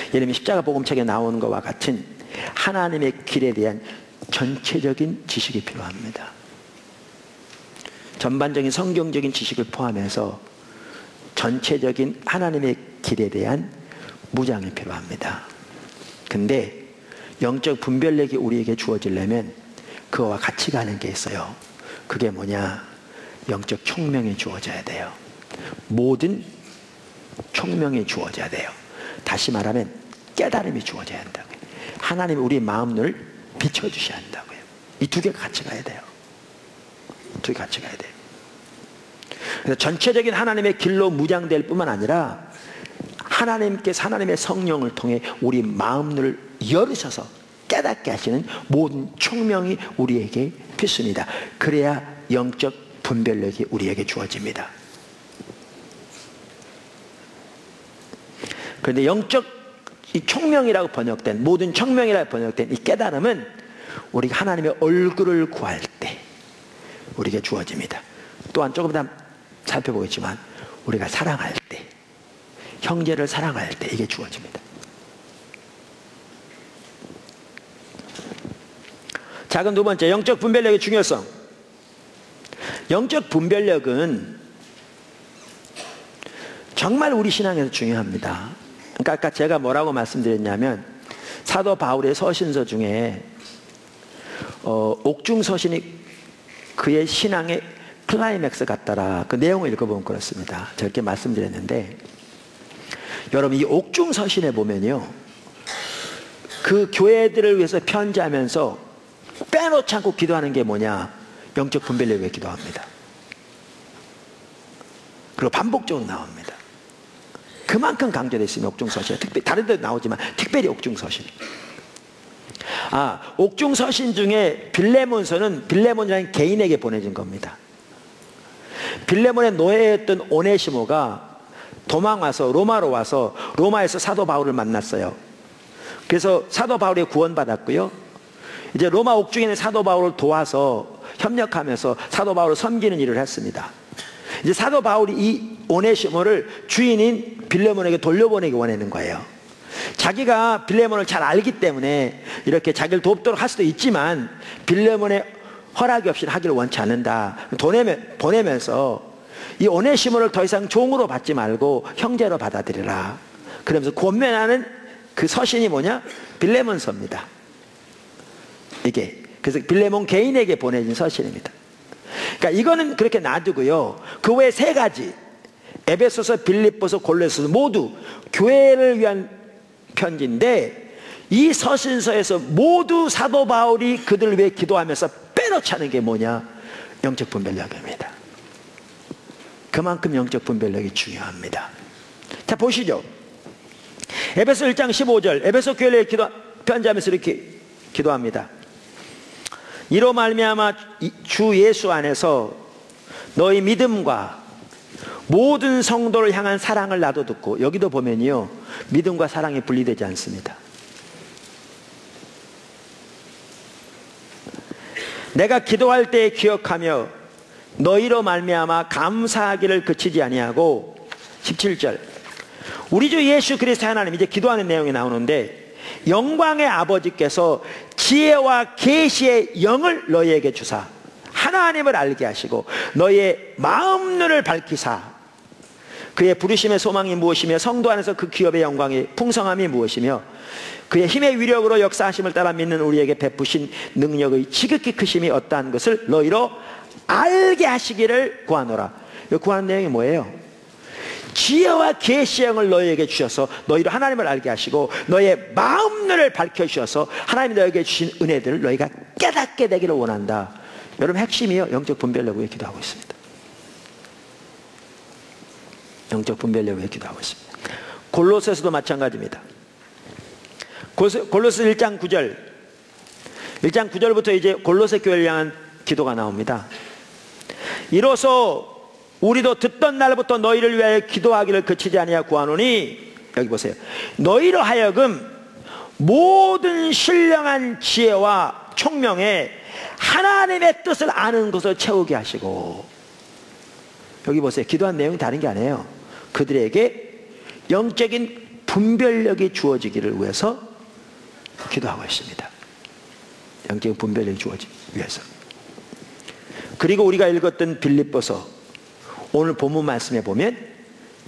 예를 들면 십자가 복음책에 나오는 것과 같은 하나님의 길에 대한 전체적인 지식이 필요합니다. 전반적인 성경적인 지식을 포함해서 전체적인 하나님의 길에 대한 무장이 필요합니다. 근데 영적 분별력이 우리에게 주어지려면 그와 같이 가는 게 있어요. 그게 뭐냐? 영적 총명이 주어져야 돼요. 모든 총명이 주어져야 돼요. 다시 말하면 깨달음이 주어져야 한다고요. 하나님이 우리의 마음을 비춰주셔야 한다고요. 이 두 개가 같이 가야 돼요. 두 개 같이 가야 돼요. 그래서 전체적인 하나님의 길로 무장될 뿐만 아니라 하나님께서 하나님의 성령을 통해 우리 마음을 열으셔서 깨닫게 하시는 모든 총명이 우리에게 필수입니다. 그래야 영적 분별력이 우리에게 주어집니다. 그런데 영적 이 총명이라고 번역된, 모든 총명이라고 번역된 이 깨달음은 우리가 하나님의 얼굴을 구할 때 우리에게 주어집니다. 또한 조금 더 살펴보겠지만 우리가 사랑할 때, 형제를 사랑할 때 이게 주어집니다. 자, 그럼 두 번째, 영적 분별력의 중요성. 영적 분별력은 정말 우리 신앙에서 중요합니다. 그러니까 아까 제가 뭐라고 말씀드렸냐면 사도 바울의 서신서 중에 옥중서신이 그의 신앙의 클라이맥스 같더라. 그 내용을 읽어보면 그렇습니다. 저렇게 말씀드렸는데 여러분 이 옥중서신에 보면요, 그 교회들을 위해서 편지하면서 빼놓지 않고 기도하는 게 뭐냐? 영적 분별력을 위해 기도합니다. 그리고 반복적으로 나옵니다. 그만큼 강조되어 있습니다. 옥중서신. 특별히 다른 데도 나오지만 특별히 옥중서신. 옥중서신 중에 빌레몬서는 빌레몬이라는 개인에게 보내진 겁니다. 빌레몬의 노예였던 오네시모가 도망와서 로마로 와서 로마에서 사도 바울을 만났어요. 그래서 사도 바울이 구원받았고요. 이제 로마 옥중에 있는 사도 바울을 도와서 협력하면서 사도 바울을 섬기는 일을 했습니다. 이제 사도 바울이 이 오네시모를 주인인 빌레몬에게 돌려보내기 원하는 거예요. 자기가 빌레몬을 잘 알기 때문에 이렇게 자기를 돕도록 할 수도 있지만 빌레몬의 허락이 없이는 하기를 원치 않는다. 보내면서 이 오네시모를 더 이상 종으로 받지 말고 형제로 받아들이라. 그러면서 권면하는 그 서신이 뭐냐? 빌레몬서입니다. 이게 그래서 빌레몬 개인에게 보내진 서신입니다. 그러니까 이거는 그렇게 놔두고요. 그 외에 세 가지, 에베소서, 빌립보서, 골로새서 모두 교회를 위한 편지인데 이 서신서에서 모두 사도 바울이 그들을 위해 기도하면서 빼놓지 않은 게 뭐냐? 영적 분별력입니다. 그만큼 영적 분별력이 중요합니다. 자, 보시죠. 에베소 1장 15절 에베소 교회에 편지하면서 이렇게 기도합니다. 이로 말미암아 주 예수 안에서 너희 믿음과 모든 성도를 향한 사랑을 나도 듣고, 여기도 보면요 믿음과 사랑이 분리되지 않습니다. 내가 기도할 때 기억하며 너희로 말미암아 감사하기를 그치지 아니하고, 17절 우리 주 예수 그리스도 하나님, 이제 기도하는 내용이 나오는데 영광의 아버지께서 지혜와 계시의 영을 너희에게 주사 하나님을 알게 하시고 너희의 마음눈을 밝히사 그의 부르심의 소망이 무엇이며 성도 안에서 그 기업의 영광이 풍성함이 무엇이며 그의 힘의 위력으로 역사하심을 따라 믿는 우리에게 베푸신 능력의 지극히 크심이 어떠한 것을 너희로 알게 하시기를 구하노라. 구하는 내용이 뭐예요? 지혜와 계시형을 너희에게 주셔서 너희로 하나님을 알게 하시고 너희의 마음을 밝혀주셔서 하나님이 너희에게 주신 은혜들을 너희가 깨닫게 되기를 원한다. 여러분, 핵심이요, 영적 분별력을 위해 기도하고 있습니다. 영적 분별력을 위해 기도하고 있습니다. 골로새서도 마찬가지입니다. 골로새 1장 9절 1장 9절부터 이제 골로새 교회를 향한 기도가 나옵니다. 이로써 우리도 듣던 날부터 너희를 위하여 기도하기를 그치지 아니하 구하노니, 여기 보세요. 너희로 하여금 모든 신령한 지혜와 총명에 하나님의 뜻을 아는 것을 채우게 하시고, 여기 보세요. 기도한 내용이 다른 게 아니에요. 그들에게 영적인 분별력이 주어지기를 위해서 기도하고 있습니다. 영적인 분별력이 주어지기 위해서. 그리고 우리가 읽었던 빌립보서 오늘 본문 말씀에 보면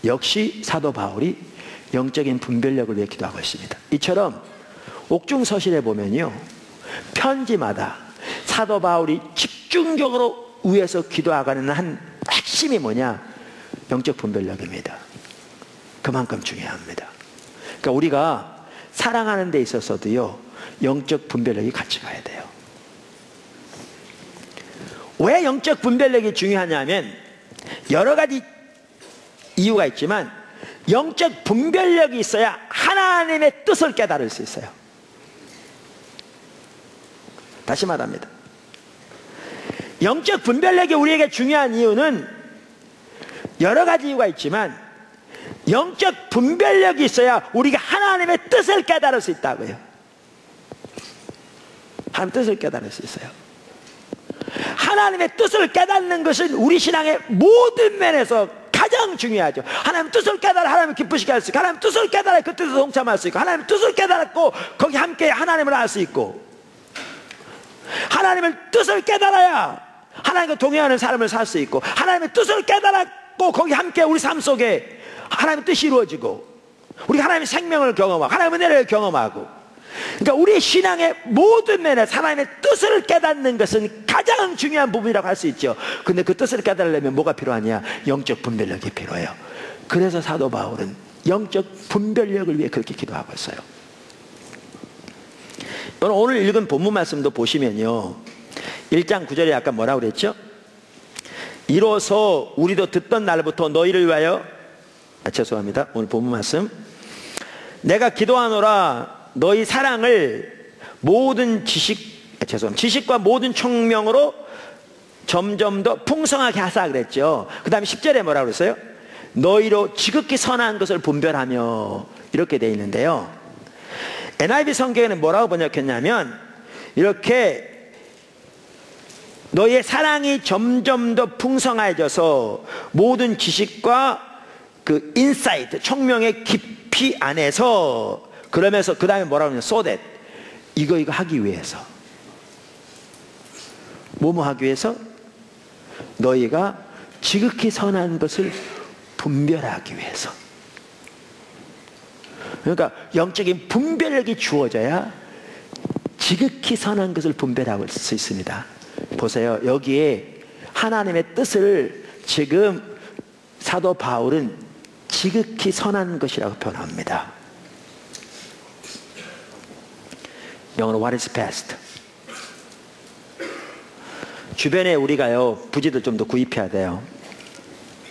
역시 사도 바울이 영적인 분별력을 위해 기도하고 있습니다. 이처럼 옥중서실에 보면요, 편지마다 사도 바울이 집중적으로 위해서 기도하가는 한 핵심이 뭐냐? 영적 분별력입니다. 그만큼 중요합니다. 그러니까 우리가 사랑하는 데 있어서도요, 영적 분별력이 같이 가야 돼요. 왜 영적 분별력이 중요하냐면 여러 가지 이유가 있지만 영적 분별력이 있어야 하나님의 뜻을 깨달을 수 있어요. 다시 말합니다. 영적 분별력이 우리에게 중요한 이유는 여러 가지 이유가 있지만 영적 분별력이 있어야 우리가 하나님의 뜻을 깨달을 수 있다고요. 하나님의 뜻을 깨달을 수 있어요. 하나님의 뜻을 깨닫는 것은 우리 신앙의 모든 면에서 가장 중요하죠. 하나님의 뜻을 깨달아 하나님을 기쁘시게 할 수 있고, 하나님의 뜻을 깨달아 그 뜻에 동참할 수 있고, 하나님의 뜻을 깨달았고 거기 함께 하나님을 알 수 있고, 하나님의 뜻을 깨달아야 하나님과 동행하는 삶을 살 수 있고, 하나님의 뜻을 깨달았고 거기 함께 우리 삶 속에 하나님의 뜻이 이루어지고, 우리가 하나님의 생명을 경험하고 하나님의 은혜를 경험하고, 그러니까 우리 신앙의 모든 면에서 하나님의 뜻을 깨닫는 것은 가장 중요한 부분이라고 할 수 있죠. 근데 그 뜻을 깨달으려면 뭐가 필요하냐? 영적 분별력이 필요해요. 그래서 사도 바울은 영적 분별력을 위해 그렇게 기도하고 있어요. 오늘 읽은 본문 말씀도 보시면요, 1장 9절에 아까 뭐라고 그랬죠? 이로써 우리도 듣던 날부터 너희를 위하여, 죄송합니다, 오늘 본문 말씀, 내가 기도하노라 너희 사랑을 모든 지식과 모든 총명으로 점점 더 풍성하게 하사 그랬죠. 그 다음에 10절에 뭐라고 그랬어요? 너희로 지극히 선한 것을 분별하며, 이렇게 되어 있는데요, NIV 성경에는 뭐라고 번역했냐면 이렇게 너희의 사랑이 점점 더 풍성해져서 모든 지식과 그 인사이트, 총명의 깊이 안에서, 그러면서 그 다음에 뭐라고 하냐면 so that, 이거 하기 위해서, 뭐뭐 하기 위해서? 너희가 지극히 선한 것을 분별하기 위해서. 그러니까 영적인 분별력이 주어져야 지극히 선한 것을 분별할 수 있습니다. 보세요, 여기에 하나님의 뜻을 지금 사도 바울은 지극히 선한 것이라고 표현합니다. 영어로 what is best. 주변에 우리가요, 부지들 좀 더 구입해야 돼요.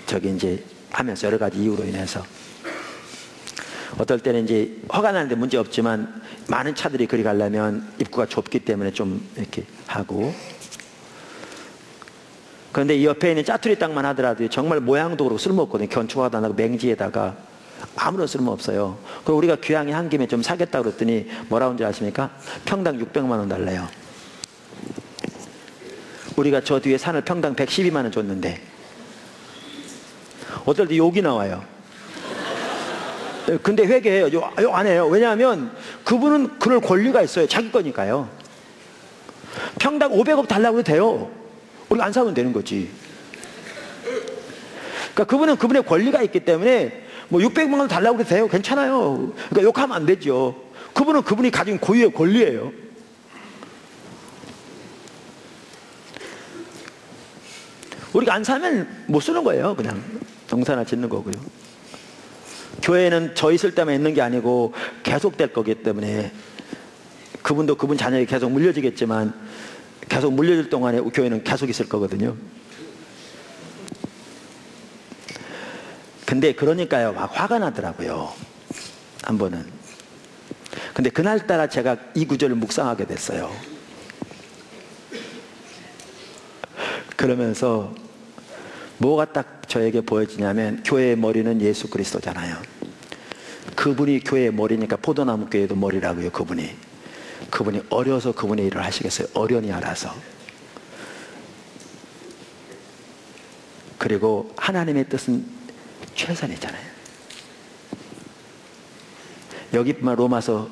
저기 이제 하면서 여러 가지 이유로 인해서. 어떨 때는 이제 허가 나는데 문제 없지만 많은 차들이 그리 가려면 입구가 좁기 때문에 좀 이렇게 하고, 그런데 이 옆에 있는 짜투리 땅만 하더라도 정말 모양도 그렇고 쓸모없거든요. 견초하다 나고 맹지에다가 아무런 쓸모 없어요. 그리고 우리가 귀향이 한 김에 좀 사겠다고 그랬더니 뭐라고 하는지 아십니까? 평당 600만 원 달래요. 우리가 저 뒤에 산을 평당 112만 원 줬는데 어떨 때 욕이 나와요. 근데 회개해요. 욕 안 해요. 왜냐하면 그분은 그럴 권리가 있어요. 자기 거니까요. 평당 500억 달라고 해도 돼요. 우리가 안 사면 되는 거지. 그러니까 그분은 그분의 권리가 있기 때문에 뭐 600만 원 달라고 해도 돼요. 괜찮아요. 그러니까 욕하면 안 되죠. 그분은 그분이 가진 고유의 권리예요. 우리가 안 사면 못 쓰는 거예요. 그냥 농사나 짓는 거고요. 교회는 저 있을 때만 있는 게 아니고 계속 될 거기 때문에 그분도 그분 자녀에게 계속 물려지겠지만 계속 물려질 동안에 교회는 계속 있을 거거든요. 근데 그러니까요, 막 화가 나더라고요. 한 번은. 근데 그날따라 제가 이 구절을 묵상하게 됐어요. 그러면서 뭐가 딱 저에게 보여지냐면, 교회의 머리는 예수 그리스도잖아요. 그분이 교회의 머리니까 포도나무 교회도 머리라고요. 그분이 어려서 그분의 일을 하시겠어요? 어련히 알아서. 그리고 하나님의 뜻은 최선이잖아요. 여기뿐만 로마서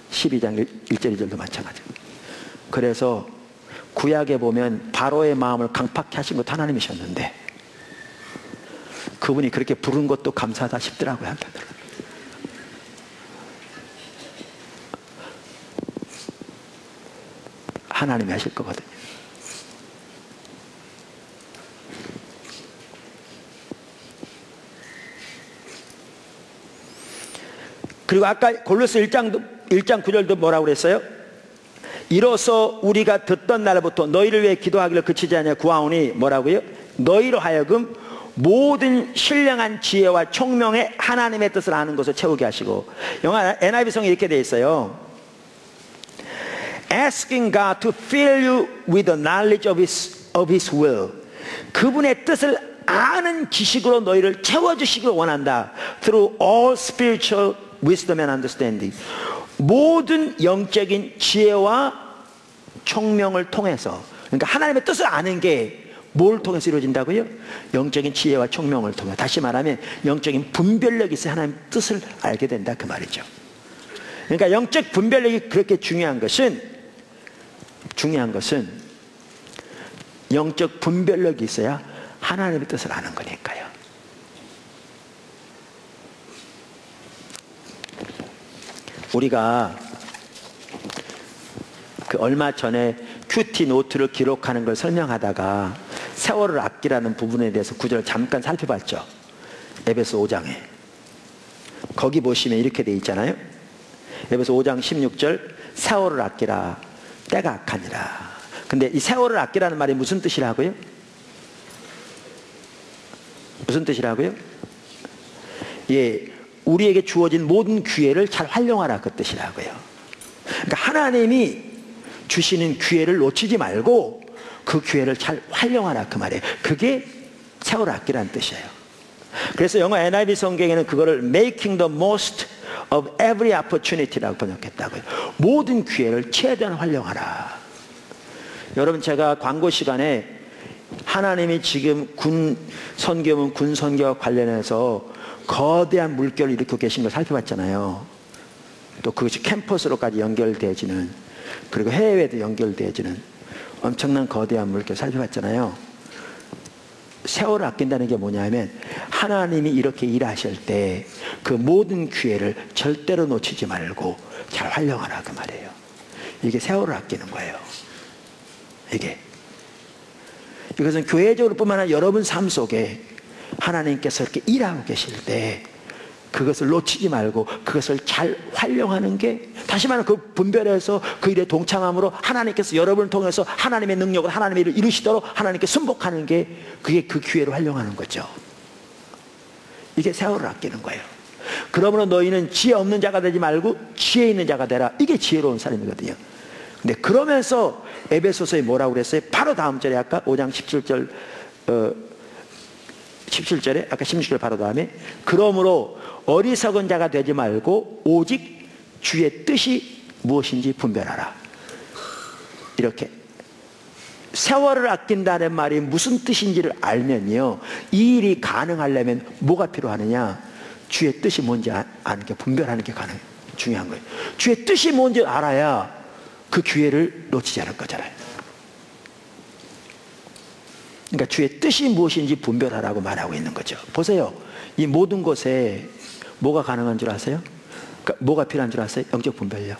12장 1절 2절도 마찬가지고. 그래서 구약에 보면 바로의 마음을 강팍케 하신 것도 하나님이셨는데 그분이 그렇게 부른 것도 감사하다 싶더라고요. 한편으로. 하나님이 하실 거거든요. 그리고 아까 골로새 1장 9절도 뭐라고 그랬어요? 이로써 우리가 듣던 날부터 너희를 위해 기도하기를 그치지 않냐 구하오니 뭐라고요? 너희로 하여금 모든 신령한 지혜와 총명의 하나님의 뜻을 아는 것을 채우게 하시고. 영화 NIV성이 이렇게 되어 있어요. Asking God to fill you with the knowledge of His will. 그분의 뜻을 아는 지식으로 너희를 채워주시길 원한다. Through all spiritual wisdom and understanding. 모든 영적인 지혜와 총명을 통해서. 그러니까 하나님의 뜻을 아는 게 뭘 통해서 이루어진다고요? 영적인 지혜와 총명을 통해. 다시 말하면 영적인 분별력이 있어야 하나님의 뜻을 알게 된다 그 말이죠. 그러니까 영적 분별력이 그렇게 중요한 것은 영적 분별력이 있어야 하나님의 뜻을 아는 거니까요. 우리가 그 얼마 전에 큐티 노트를 기록하는 걸 설명하다가 세월을 아끼라는 부분에 대해서 구절을 잠깐 살펴봤죠. 에베소 5장에. 거기 보시면 이렇게 돼 있잖아요. 에베소 5장 16절 세월을 아끼라 때가 악하니라. 근데 이 세월을 아끼라는 말이 무슨 뜻이라고요? 무슨 뜻이라고요? 예, 우리에게 주어진 모든 기회를 잘 활용하라 그 뜻이라고요. 그러니까 하나님이 주시는 기회를 놓치지 말고 그 기회를 잘 활용하라 그 말이에요. 그게 세월을 아끼라는 뜻이에요. 그래서 영어 NIV 성경에는 그거를 making the most of every opportunity라고 번역했다고요. 모든 기회를 최대한 활용하라. 여러분, 제가 광고 시간에 하나님이 지금 군 선교문 군 선교와 관련해서 거대한 물결을 일으키고 계신 걸 살펴봤잖아요. 또 그것이 캠퍼스로까지 연결되어지는, 그리고 해외에도 연결되어지는 엄청난 거대한 물결을 살펴봤잖아요. 세월을 아낀다는 게 뭐냐면 하나님이 이렇게 일하실 때 그 모든 기회를 절대로 놓치지 말고 잘 활용하라 그 말이에요. 이게 세월을 아끼는 거예요. 이것은 교회적으로 뿐만 아니라 여러분 삶 속에 하나님께서 이렇게 일하고 계실 때 그것을 놓치지 말고 그것을 잘 활용하는 게, 다시 말하면 그 분별해서 그 일에 동참함으로 하나님께서 여러분을 통해서 하나님의 능력을, 하나님의 일을 이루시도록 하나님께 순복하는 게, 그게 그 기회를 활용하는 거죠. 이게 세월을 아끼는 거예요. 그러므로 너희는 지혜 없는 자가 되지 말고 지혜 있는 자가 되라. 이게 지혜로운 사람이거든요. 근데 그러면서 에베소서에 뭐라고 그랬어요? 바로 다음 절에 아까 5장 17절 17절에 아까 16절 바로 다음에 그러므로 어리석은 자가 되지 말고 오직 주의 뜻이 무엇인지 분별하라. 이렇게 세월을 아낀다는 말이 무슨 뜻인지를 알면요, 이 일이 가능하려면 뭐가 필요하느냐? 주의 뜻이 뭔지 아는 게, 분별하는 게 중요한 거예요. 주의 뜻이 뭔지 알아야 그 기회를 놓치지 않을 거잖아요. 그러니까 주의 뜻이 무엇인지 분별하라고 말하고 있는 거죠. 보세요. 이 모든 곳에 뭐가 가능한 줄 아세요? 그러니까 뭐가 필요한 줄 아세요? 영적 분별력.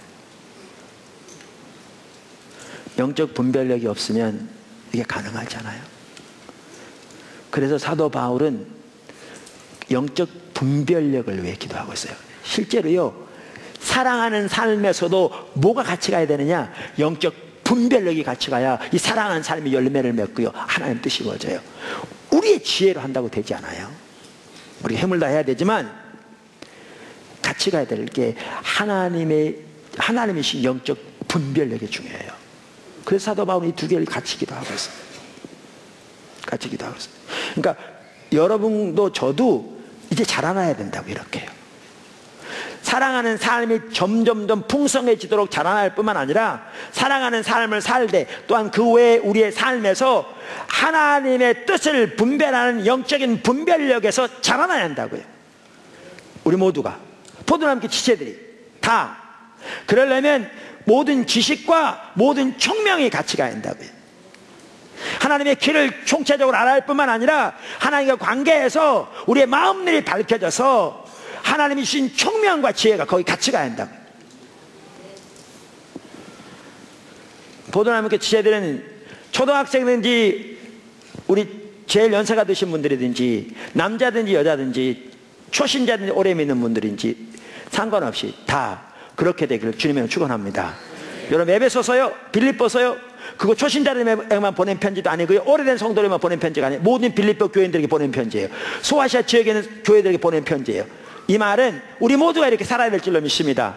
영적 분별력이 없으면 이게 가능하지 않아요. 그래서 사도 바울은 영적 분별력을 위해 기도하고 있어요. 실제로요, 사랑하는 삶에서도 뭐가 같이 가야 되느냐? 영적 분별력이 같이 가야 이 사랑하는 삶이 열매를 맺고요, 하나님 뜻이 이루어져요. 우리의 지혜로 한다고 되지 않아요. 우리 힘을 다해야 되지만 같이 가야 될 게 하나님이신 영적 분별력이 중요해요. 그래서 사도 바울은 이 두 개를 같이 기도하고 있어요. 같이 기도하고 있어요. 그러니까 여러분도 저도 이제 자라나야 된다고 이렇게 해요. 사랑하는 삶이 점점점 풍성해지도록 자라날 뿐만 아니라 사랑하는 삶을 살 때 또한 그 외에 우리의 삶에서 하나님의 뜻을 분별하는 영적인 분별력에서 자라나야 한다고요. 우리 모두가, 모든 함께 지체들이 다. 그러려면 모든 지식과 모든 총명이 같이 가야 한다고요. 하나님의 길을 총체적으로 알아야 할 뿐만 아니라 하나님과 관계에서 우리의 마음들이 밝혀져서 하나님이 주신 총명과 지혜가 거기 같이 가야 한다고. 보도하나님께 지혜들은 초등학생이든지 우리 제일 연세가 드신 분들이든지 남자든지 여자든지 초신자든지 오래 믿는 분들인지 상관없이 다 그렇게 되기를 주님의 축원합니다. 여러분, 에베소서요, 빌립보서요, 그거 초신자들에게만 보낸 편지도 아니고요, 오래된 성도들에게만 보낸 편지가 아니에요. 모든 빌립보 교인들에게 보낸 편지예요. 소아시아 지역에 있는 교회들에게 보낸 편지예요. 이 말은 우리 모두가 이렇게 살아야 될 줄로 믿습니다.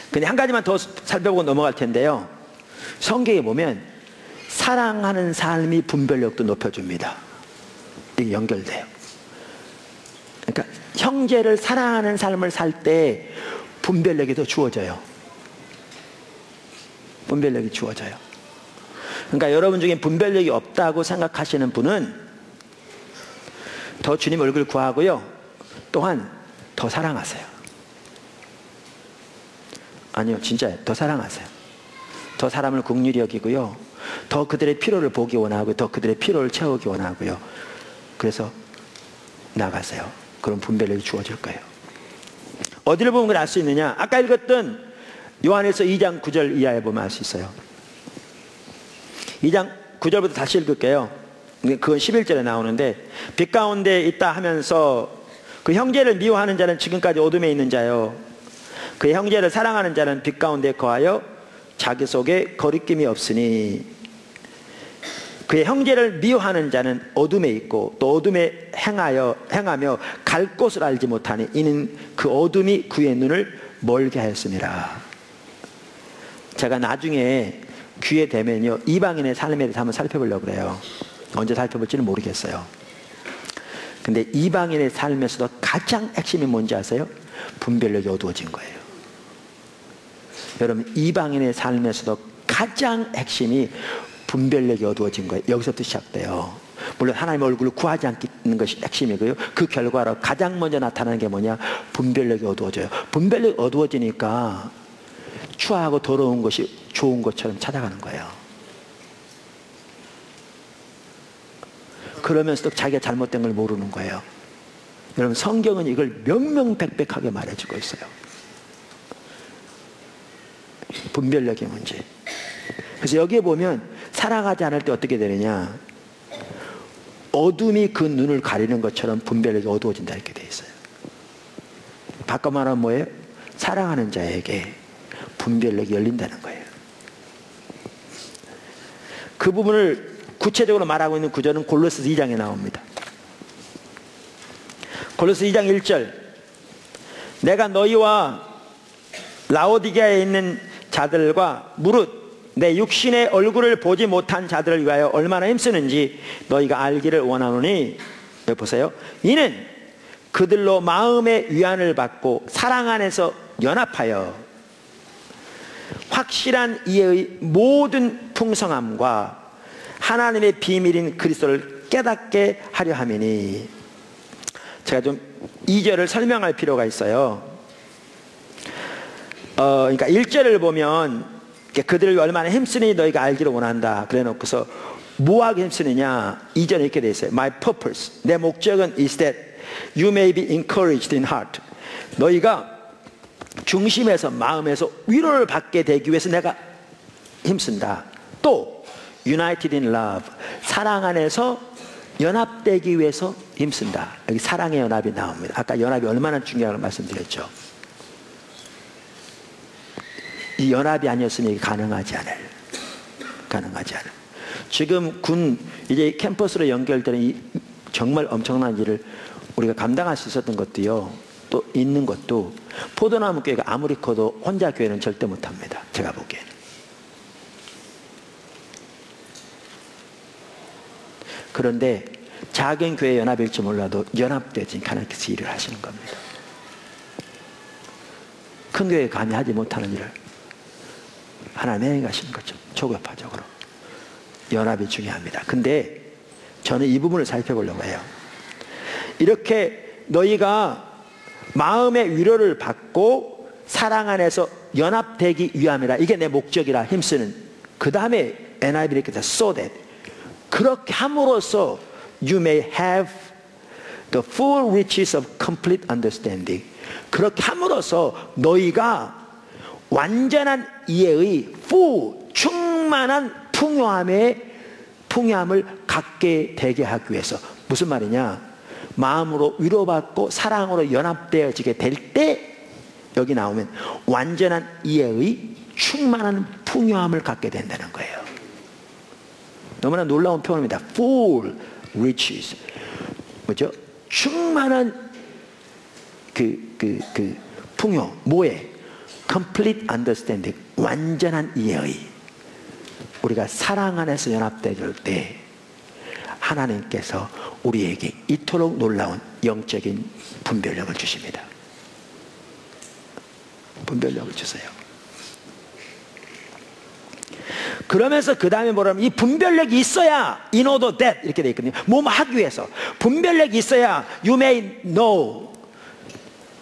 근데 한 가지만 더 살펴보고 넘어갈 텐데요, 성경에 보면 사랑하는 삶이 분별력도 높여줍니다. 이게 연결돼요. 그러니까 형제를 사랑하는 삶을 살 때 분별력이 더 주어져요. 분별력이 주어져요. 그러니까 여러분 중에 분별력이 없다고 생각하시는 분은 더 주님 얼굴 구하고요, 또한 더 사랑하세요. 아니요, 진짜요. 더 사랑하세요. 더 사람을 긍휼히 여기고요, 더 그들의 필요를 보기 원하고 더 그들의 필요를 채우기 원하고요. 그래서 나가세요. 그럼 분별력이 주어질 거예요. 어디를 보면 그걸 알 수 있느냐? 아까 읽었던 요한일서 2장 9절 이하에 보면 알 수 있어요. 2장 9절부터 다시 읽을게요. 그건 11절에 나오는데, 빛 가운데 있다 하면서 그 형제를 미워하는 자는 지금까지 어둠에 있는 자요, 그 형제를 사랑하는 자는 빛 가운데 거하여 자기 속에 거리낌이 없으니, 그의 형제를 미워하는 자는 어둠에 있고 또 어둠에 행하며 갈 곳을 알지 못하니 이는 그 어둠이 그의 눈을 멀게 하였습니다. 제가 나중에 기회 되면요, 이방인의 삶에 대해서 한번 살펴보려고 그래요. 언제 살펴볼지는 모르겠어요. 근데 이방인의 삶에서도 가장 핵심이 뭔지 아세요? 분별력이 어두워진 거예요. 여러분, 이방인의 삶에서도 가장 핵심이 분별력이 어두워진 거예요. 여기서부터 시작돼요. 물론 하나님의 얼굴을 구하지 않는 것이 핵심이고요, 그 결과로 가장 먼저 나타나는 게 뭐냐? 분별력이 어두워져요. 분별력이 어두워지니까 추하고 더러운 것이 좋은 것처럼 찾아가는 거예요. 그러면서도 자기가 잘못된 걸 모르는 거예요. 여러분, 성경은 이걸 명명백백하게 말해주고 있어요. 분별력의 문제. 그래서 여기에 보면 사랑하지 않을 때 어떻게 되느냐, 어둠이 그 눈을 가리는 것처럼 분별력이 어두워진다 이렇게 돼 있어요. 바꿔 말하면 뭐예요? 사랑하는 자에게 분별력이 열린다는 거예요. 그 부분을 구체적으로 말하고 있는 구절은 골로새 2장에 나옵니다. 골로새 2장 1절, 내가 너희와 라오디게아에 있는 자들과 무릇 내 육신의 얼굴을 보지 못한 자들을 위하여 얼마나 힘쓰는지 너희가 알기를 원하노니, 여기 보세요. 이는 그들로 마음의 위안을 받고 사랑 안에서 연합하여 확실한 이해의 모든 풍성함과 하나님의 비밀인 그리스도를 깨닫게 하려 함이니. 제가 좀 2절을 설명할 필요가 있어요. 그러니까 1절을 보면 그들을 얼마나 힘쓰니 너희가 알기를 원한다 그래 놓고서 뭐하게 힘쓰느냐, 2절에 이렇게 돼 있어요. My purpose, 내 목적은 is that you may be encouraged in heart. 너희가 중심에서, 마음에서 위로를 받게 되기 위해서 내가 힘쓴다. 또 united in love. 사랑 안에서 연합되기 위해서 힘쓴다. 여기 사랑의 연합이 나옵니다. 아까 연합이 얼마나 중요하다고 말씀드렸죠. 이 연합이 아니었으면 이게 가능하지 않을. 지금 군 이제 캠퍼스로 연결되는 이 정말 엄청난 일을 우리가 감당할 수 있었던 것도요, 또 있는 것도 포도나무 교회가 아무리 커도 혼자 교회는 절대 못합니다. 제가 보기에는. 그런데 작은 교회 연합일지 몰라도 연합되지 하나님께서 일을 하시는 겁니다. 큰 교회 감히 하지 못하는 일을 하나님이 행하시는 거죠. 초급화적으로. 연합이 중요합니다. 근데 저는 이 부분을 살펴보려고 해요. 이렇게 너희가 마음의 위로를 받고 사랑 안에서 연합되기 위함이라, 이게 내 목적이라 힘쓰는, 그 다음에 NIV 이렇게 돼, so that, 그렇게 함으로써 you may have the full riches of complete understanding. 그렇게 함으로써 너희가 완전한 이해의 full, 충만한 풍요함을 갖게 되게 하기 위해서. 무슨 말이냐? 마음으로 위로받고 사랑으로 연합되어지게 될 때, 여기 나오면 완전한 이해의 충만한 풍요함을 갖게 된다는 거예요. 너무나 놀라운 표현입니다. full riches. 뭐죠? 충만한 풍요. 뭐에? complete understanding. 완전한 이해의. 우리가 사랑 안에서 연합될 때 하나님께서 우리에게 이토록 놀라운 영적인 분별력을 주십니다. 분별력을 주세요. 그러면서 그 다음에 뭐라면, 이 분별력이 있어야 in order that 이렇게 돼 있거든요. 뭐뭐 하기 위해서 분별력이 있어야 you may know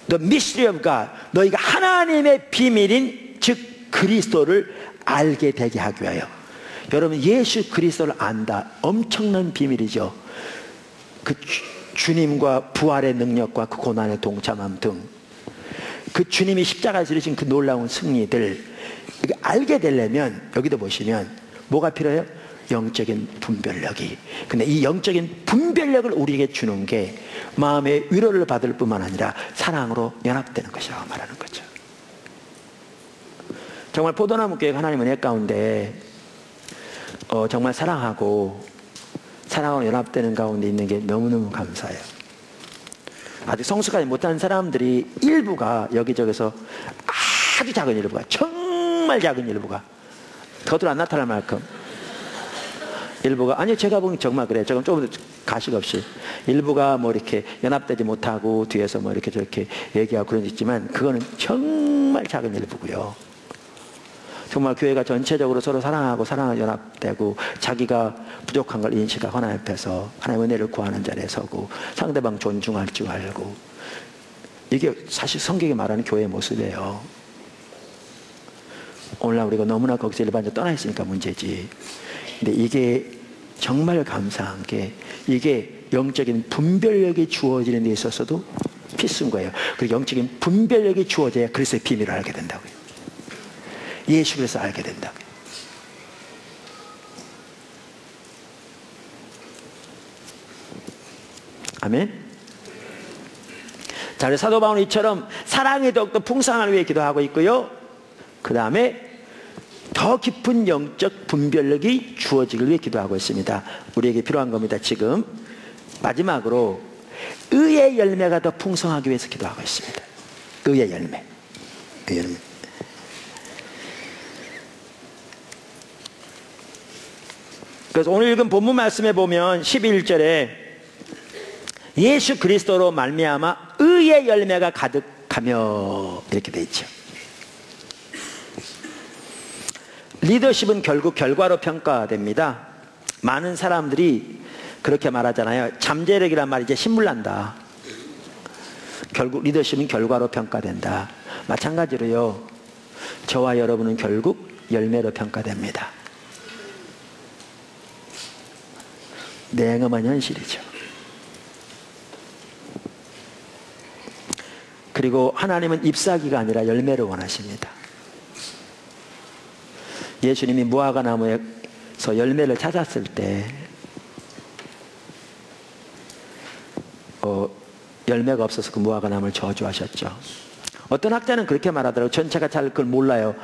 the mystery of God. 너희가 하나님의 비밀인 즉 그리스도를 알게 되게 하기 위하여. 여러분, 예수 그리스도를 안다. 엄청난 비밀이죠. 그 주님과 부활의 능력과 그 고난의 동참함 등, 그 주님이 십자가에서 이루신 그 놀라운 승리들, 이거 알게 되려면 여기도 보시면 뭐가 필요해요? 영적인 분별력이. 근데 이 영적인 분별력을 우리에게 주는 게 마음의 위로를 받을 뿐만 아니라 사랑으로 연합되는 것이라고 말하는 거죠. 정말 포도나무 교회가 하나님 은혜 가운데 정말 사랑으로 연합되는 가운데 있는 게 너무너무 감사해요. 아직 성숙하지 못한 사람들이 일부가 여기저기서, 아주 작은 일부가, 정말 작은 일부가, 겉으로 안 나타날 만큼 일부가, 아니 제가 보기엔 정말 그래요. 조금 가식 없이 일부가 뭐 이렇게 연합되지 못하고 뒤에서 뭐 이렇게 저렇게 얘기하고 그런 게 있지만, 그거는 정말 작은 일부고요. 정말 교회가 전체적으로 서로 사랑하고 사랑을 연합되고 자기가 부족한 걸 인식하고 하나님 앞에서 하나님의 은혜를 구하는 자리에 서고 상대방 존중할 줄 알고, 이게 사실 성경이 말하는 교회의 모습이에요. 오늘날 우리가 너무나 거기서 일반적으로 떠나 있으니까 문제지. 근데 이게 정말 감사한 게, 이게 영적인 분별력이 주어지는 데 있어서도 필수인 거예요. 그리고 영적인 분별력이 주어져야 그리스도의 비밀을 알게 된다고요. 예수 그리스도 알게 된다고요. 아멘. 자, 그래서 사도 바울은 이처럼 사랑이 더욱더 풍성하기 위해 기도하고 있고요. 그 다음에 더 깊은 영적 분별력이 주어지길 위해 기도하고 있습니다. 우리에게 필요한 겁니다. 지금 마지막으로 의의 열매가 더 풍성하기 위해서 기도하고 있습니다. 의의 열매. 의의 열매. 그래서 오늘 읽은 본문 말씀에 보면 11절에 예수 그리스도로 말미암아 의의 열매가 가득하며 이렇게 돼 있죠. 리더십은 결국 결과로 평가됩니다. 많은 사람들이 그렇게 말하잖아요. 잠재력이란 말이 이제 신물난다. 결국 리더십은 결과로 평가된다. 마찬가지로요, 저와 여러분은 결국 열매로 평가됩니다. 냉엄한 현실이죠. 그리고 하나님은 잎사귀가 아니라 열매를 원하십니다. 예수님이 무화과 나무에 열매를 찾았을 때 열매가 없어서 그 무화과 나무를 저주하셨죠. 어떤 학자는 그렇게 말하더라고요. 전 제가 잘 그걸 몰라요.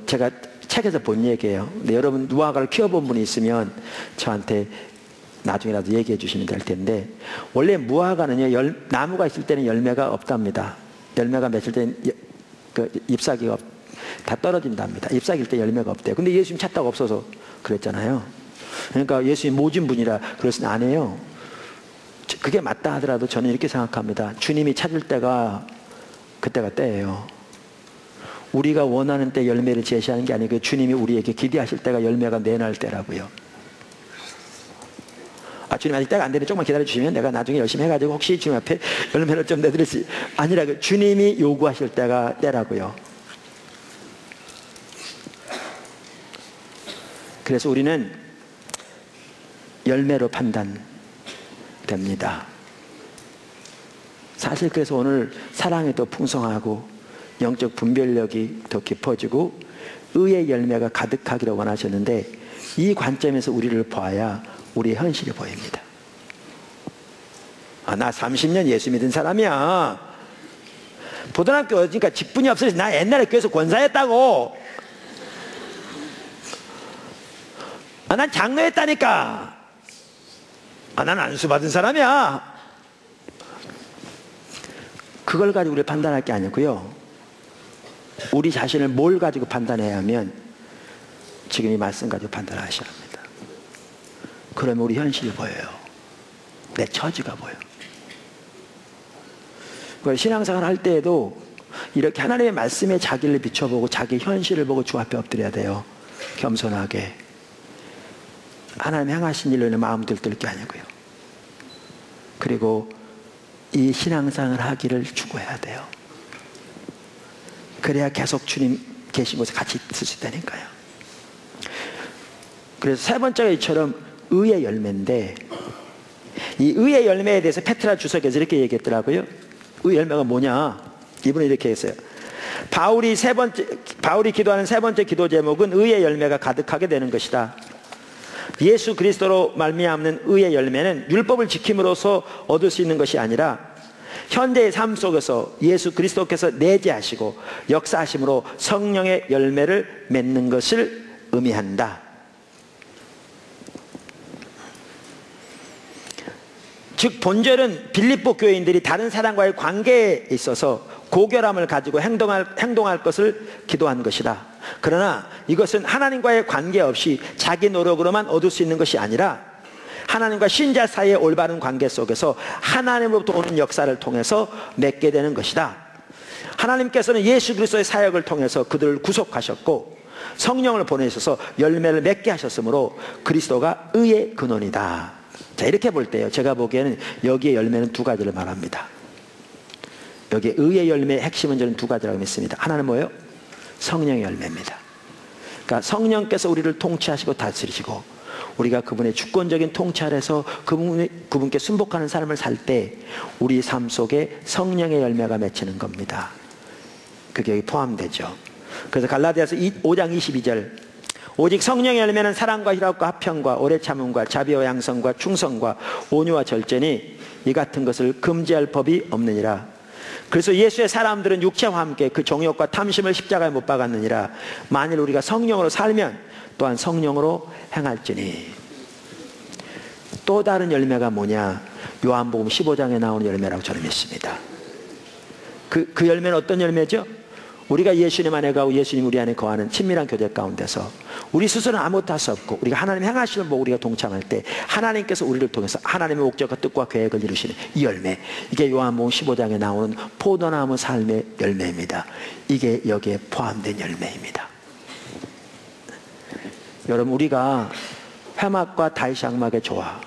제가 책에서 본 얘기예요. 근데 여러분 무화과를 키워본 분이 있으면 저한테 나중에라도 얘기해 주시면 될 텐데, 원래 무화과는요, 나무가 있을 때는 열매가 없답니다. 열매가 맺을 때는 그 잎사귀가 다 떨어진답니다. 잎사귀일 때 열매가 없대요. 근데 예수님 찾다가 없어서 그랬잖아요. 그러니까 예수님 모진 분이라 그러진 않아요. 그게 맞다 하더라도 저는 이렇게 생각합니다. 주님이 찾을 때가 그때가 때예요. 우리가 원하는 때 열매를 제시하는 게 아니고 주님이 우리에게 기대하실 때가 열매가 내날 때라고요. 주님 아직 때가 안 되는데 조금만 기다려주시면 내가 나중에 열심히 해가지고 혹시 주님 앞에 열매를 좀 내드릴지, 아니라 주님이 요구하실 때가 때라고요. 그래서 우리는 열매로 판단됩니다. 사실 그래서 오늘 사랑이 더 풍성하고 영적 분별력이 더 깊어지고 의의 열매가 가득하기를 원하셨는데, 이 관점에서 우리를 봐야 우리의 현실이 보입니다. 나 30년 예수 믿은 사람이야. 고등학교 그러니까 직분이 없어서 나 옛날에 교회에서 권사했다고. 난 장로했다니까. 난 안수 받은 사람이야. 그걸 가지고 우리를 판단할 게 아니고요. 우리 자신을 뭘 가지고 판단해야 하면 지금 이 말씀 가지고 판단하셔야 합니다. 그러면 우리 현실이 보여요. 내 처지가 보여. 신앙생활 할 때에도 이렇게 하나님의 말씀에 자기를 비춰보고 자기 현실을 보고 주 앞에 엎드려야 돼요. 겸손하게. 하나님 향하신 일로 인해 마음 들뜰 게 아니고요. 그리고 이 신앙생활을 하기를 추구해야 돼요. 그래야 계속 주님 계신 곳에 같이 있을 수 있다니까요. 그래서 세 번째가 이처럼 의의 열매인데, 이 의의 열매에 대해서 페트라 주석에서 이렇게 얘기했더라고요. 의 열매가 뭐냐? 이분은 이렇게 했어요. 바울이 기도하는 세 번째 기도 제목은 의의 열매가 가득하게 되는 것이다. 예수 그리스도로 말미암는 의의 열매는 율법을 지킴으로써 얻을 수 있는 것이 아니라 현재의 삶 속에서 예수 그리스도께서 내재하시고 역사하심으로 성령의 열매를 맺는 것을 의미한다. 즉 본절은 빌립보 교인들이 다른 사람과의 관계에 있어서 고결함을 가지고 행동할 것을 기도한 것이다. 그러나 이것은 하나님과의 관계없이 자기 노력으로만 얻을 수 있는 것이 아니라 하나님과 신자 사이의 올바른 관계 속에서 하나님으로부터 오는 역사를 통해서 맺게 되는 것이다. 하나님께서는 예수 그리스도의 사역을 통해서 그들을 구속하셨고 성령을 보내셔서 열매를 맺게 하셨으므로 그리스도가 의의 근원이다. 자, 이렇게 볼 때요, 제가 보기에는 여기에 열매는 두 가지를 말합니다. 여기 의의 열매의 핵심은 저는 두 가지라고 믿습니다. 하나는 뭐예요? 성령의 열매입니다. 그러니까 성령께서 우리를 통치하시고 다스리시고 우리가 그분의 주권적인 통치 아래서 그분께 순복하는 삶을 살 때 우리 삶 속에 성령의 열매가 맺히는 겁니다. 그게 여기 포함되죠. 그래서 갈라디아서 5장 22절, 오직 성령의 열매는 사랑과 희락과 화평과 오래 참음과 자비와 양성과 충성과 온유와 절제니 이 같은 것을 금지할 법이 없느니라. 그래서 예수의 사람들은 육체와 함께 그 정욕과 탐심을 십자가에 못 박았느니라. 만일 우리가 성령으로 살면 또한 성령으로 행할지니. 또 다른 열매가 뭐냐? 요한복음 15장에 나오는 열매라고 저는 믿습니다. 그 열매는 어떤 열매죠? 우리가 예수님 안에 가고 예수님 우리 안에 거하는 친밀한 교제 가운데서 우리 스스로는 아무것도 할 수 없고 우리가 하나님 행하시는 법 우리가 동참할 때 하나님께서 우리를 통해서 하나님의 목적과 뜻과 계획을 이루시는 이 열매, 이게 요한복음 15장에 나오는 포도나무 삶의 열매입니다. 이게 여기에 포함된 열매입니다. 여러분, 우리가 회막과 다이샥막의 조화,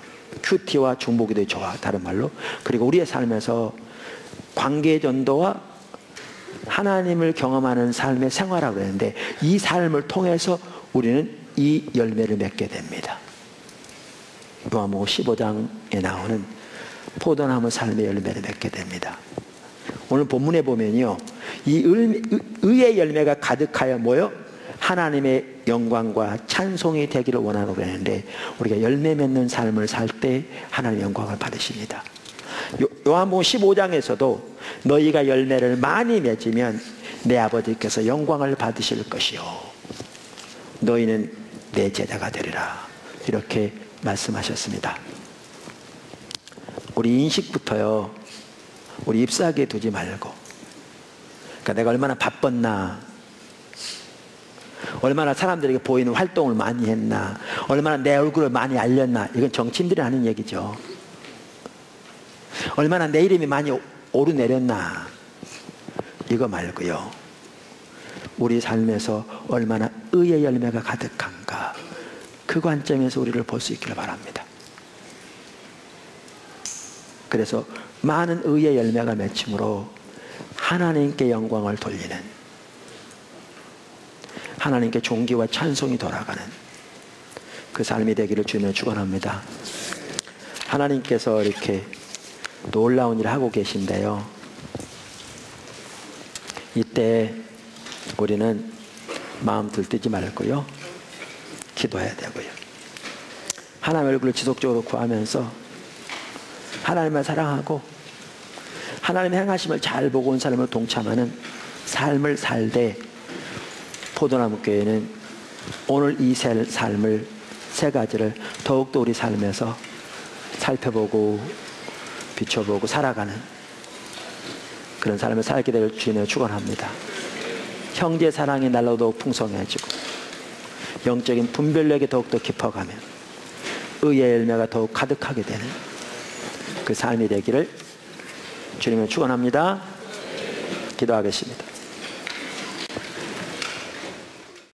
큐티와 중보기도의 조화, 다른 말로, 그리고 우리의 삶에서 관계 전도와 하나님을 경험하는 삶의 생활이라고 했는데, 이 삶을 통해서 우리는 이 열매를 맺게 됩니다. 요한복음 15장에 나오는 포도나무 삶의 열매를 맺게 됩니다. 오늘 본문에 보면요, 이 의의 열매가 가득하여 뭐요? 하나님의 영광과 찬송이 되기를 원하고 그러는데, 우리가 열매 맺는 삶을 살 때 하나님의 영광을 받으십니다. 요한복음 15장에서도 너희가 열매를 많이 맺으면 내 아버지께서 영광을 받으실 것이요 너희는 내 제자가 되리라, 이렇게 말씀하셨습니다. 우리 인식부터요, 우리 잎사귀에 두지 말고, 그러니까 내가 얼마나 바빴나, 얼마나 사람들에게 보이는 활동을 많이 했나, 얼마나 내 얼굴을 많이 알렸나, 이건 정치인들이 하는 얘기죠. 얼마나 내 이름이 많이 오르내렸나, 이거 말고요, 우리 삶에서 얼마나 의의 열매가 가득한가, 그 관점에서 우리를 볼 수 있기를 바랍니다. 그래서 많은 의의 열매가 맺힘으로 하나님께 영광을 돌리는, 하나님께 존귀와 찬송이 돌아가는 그 삶이 되기를 주님을 축원합니다. 하나님께서 이렇게 놀라운 일을 하고 계신데요, 이때 우리는 마음 들뜨지 말고요, 기도해야 되고요, 하나님의 얼굴을 지속적으로 구하면서 하나님을 사랑하고 하나님의 행하심을 잘 보고 온 사람을 동참하는 삶을 살되, 포도나무 교회는 오늘 이 삶을 세 가지를 더욱더 우리 삶에서 살펴보고 비춰보고 살아가는 그런 삶을 살게 될 주님을 축원합니다. 형제 사랑이 날로 더욱 풍성해지고 영적인 분별력이 더욱더 깊어가며 의의 열매가 더욱 가득하게 되는 그 삶이 되기를 주님을 축원합니다. 기도하겠습니다.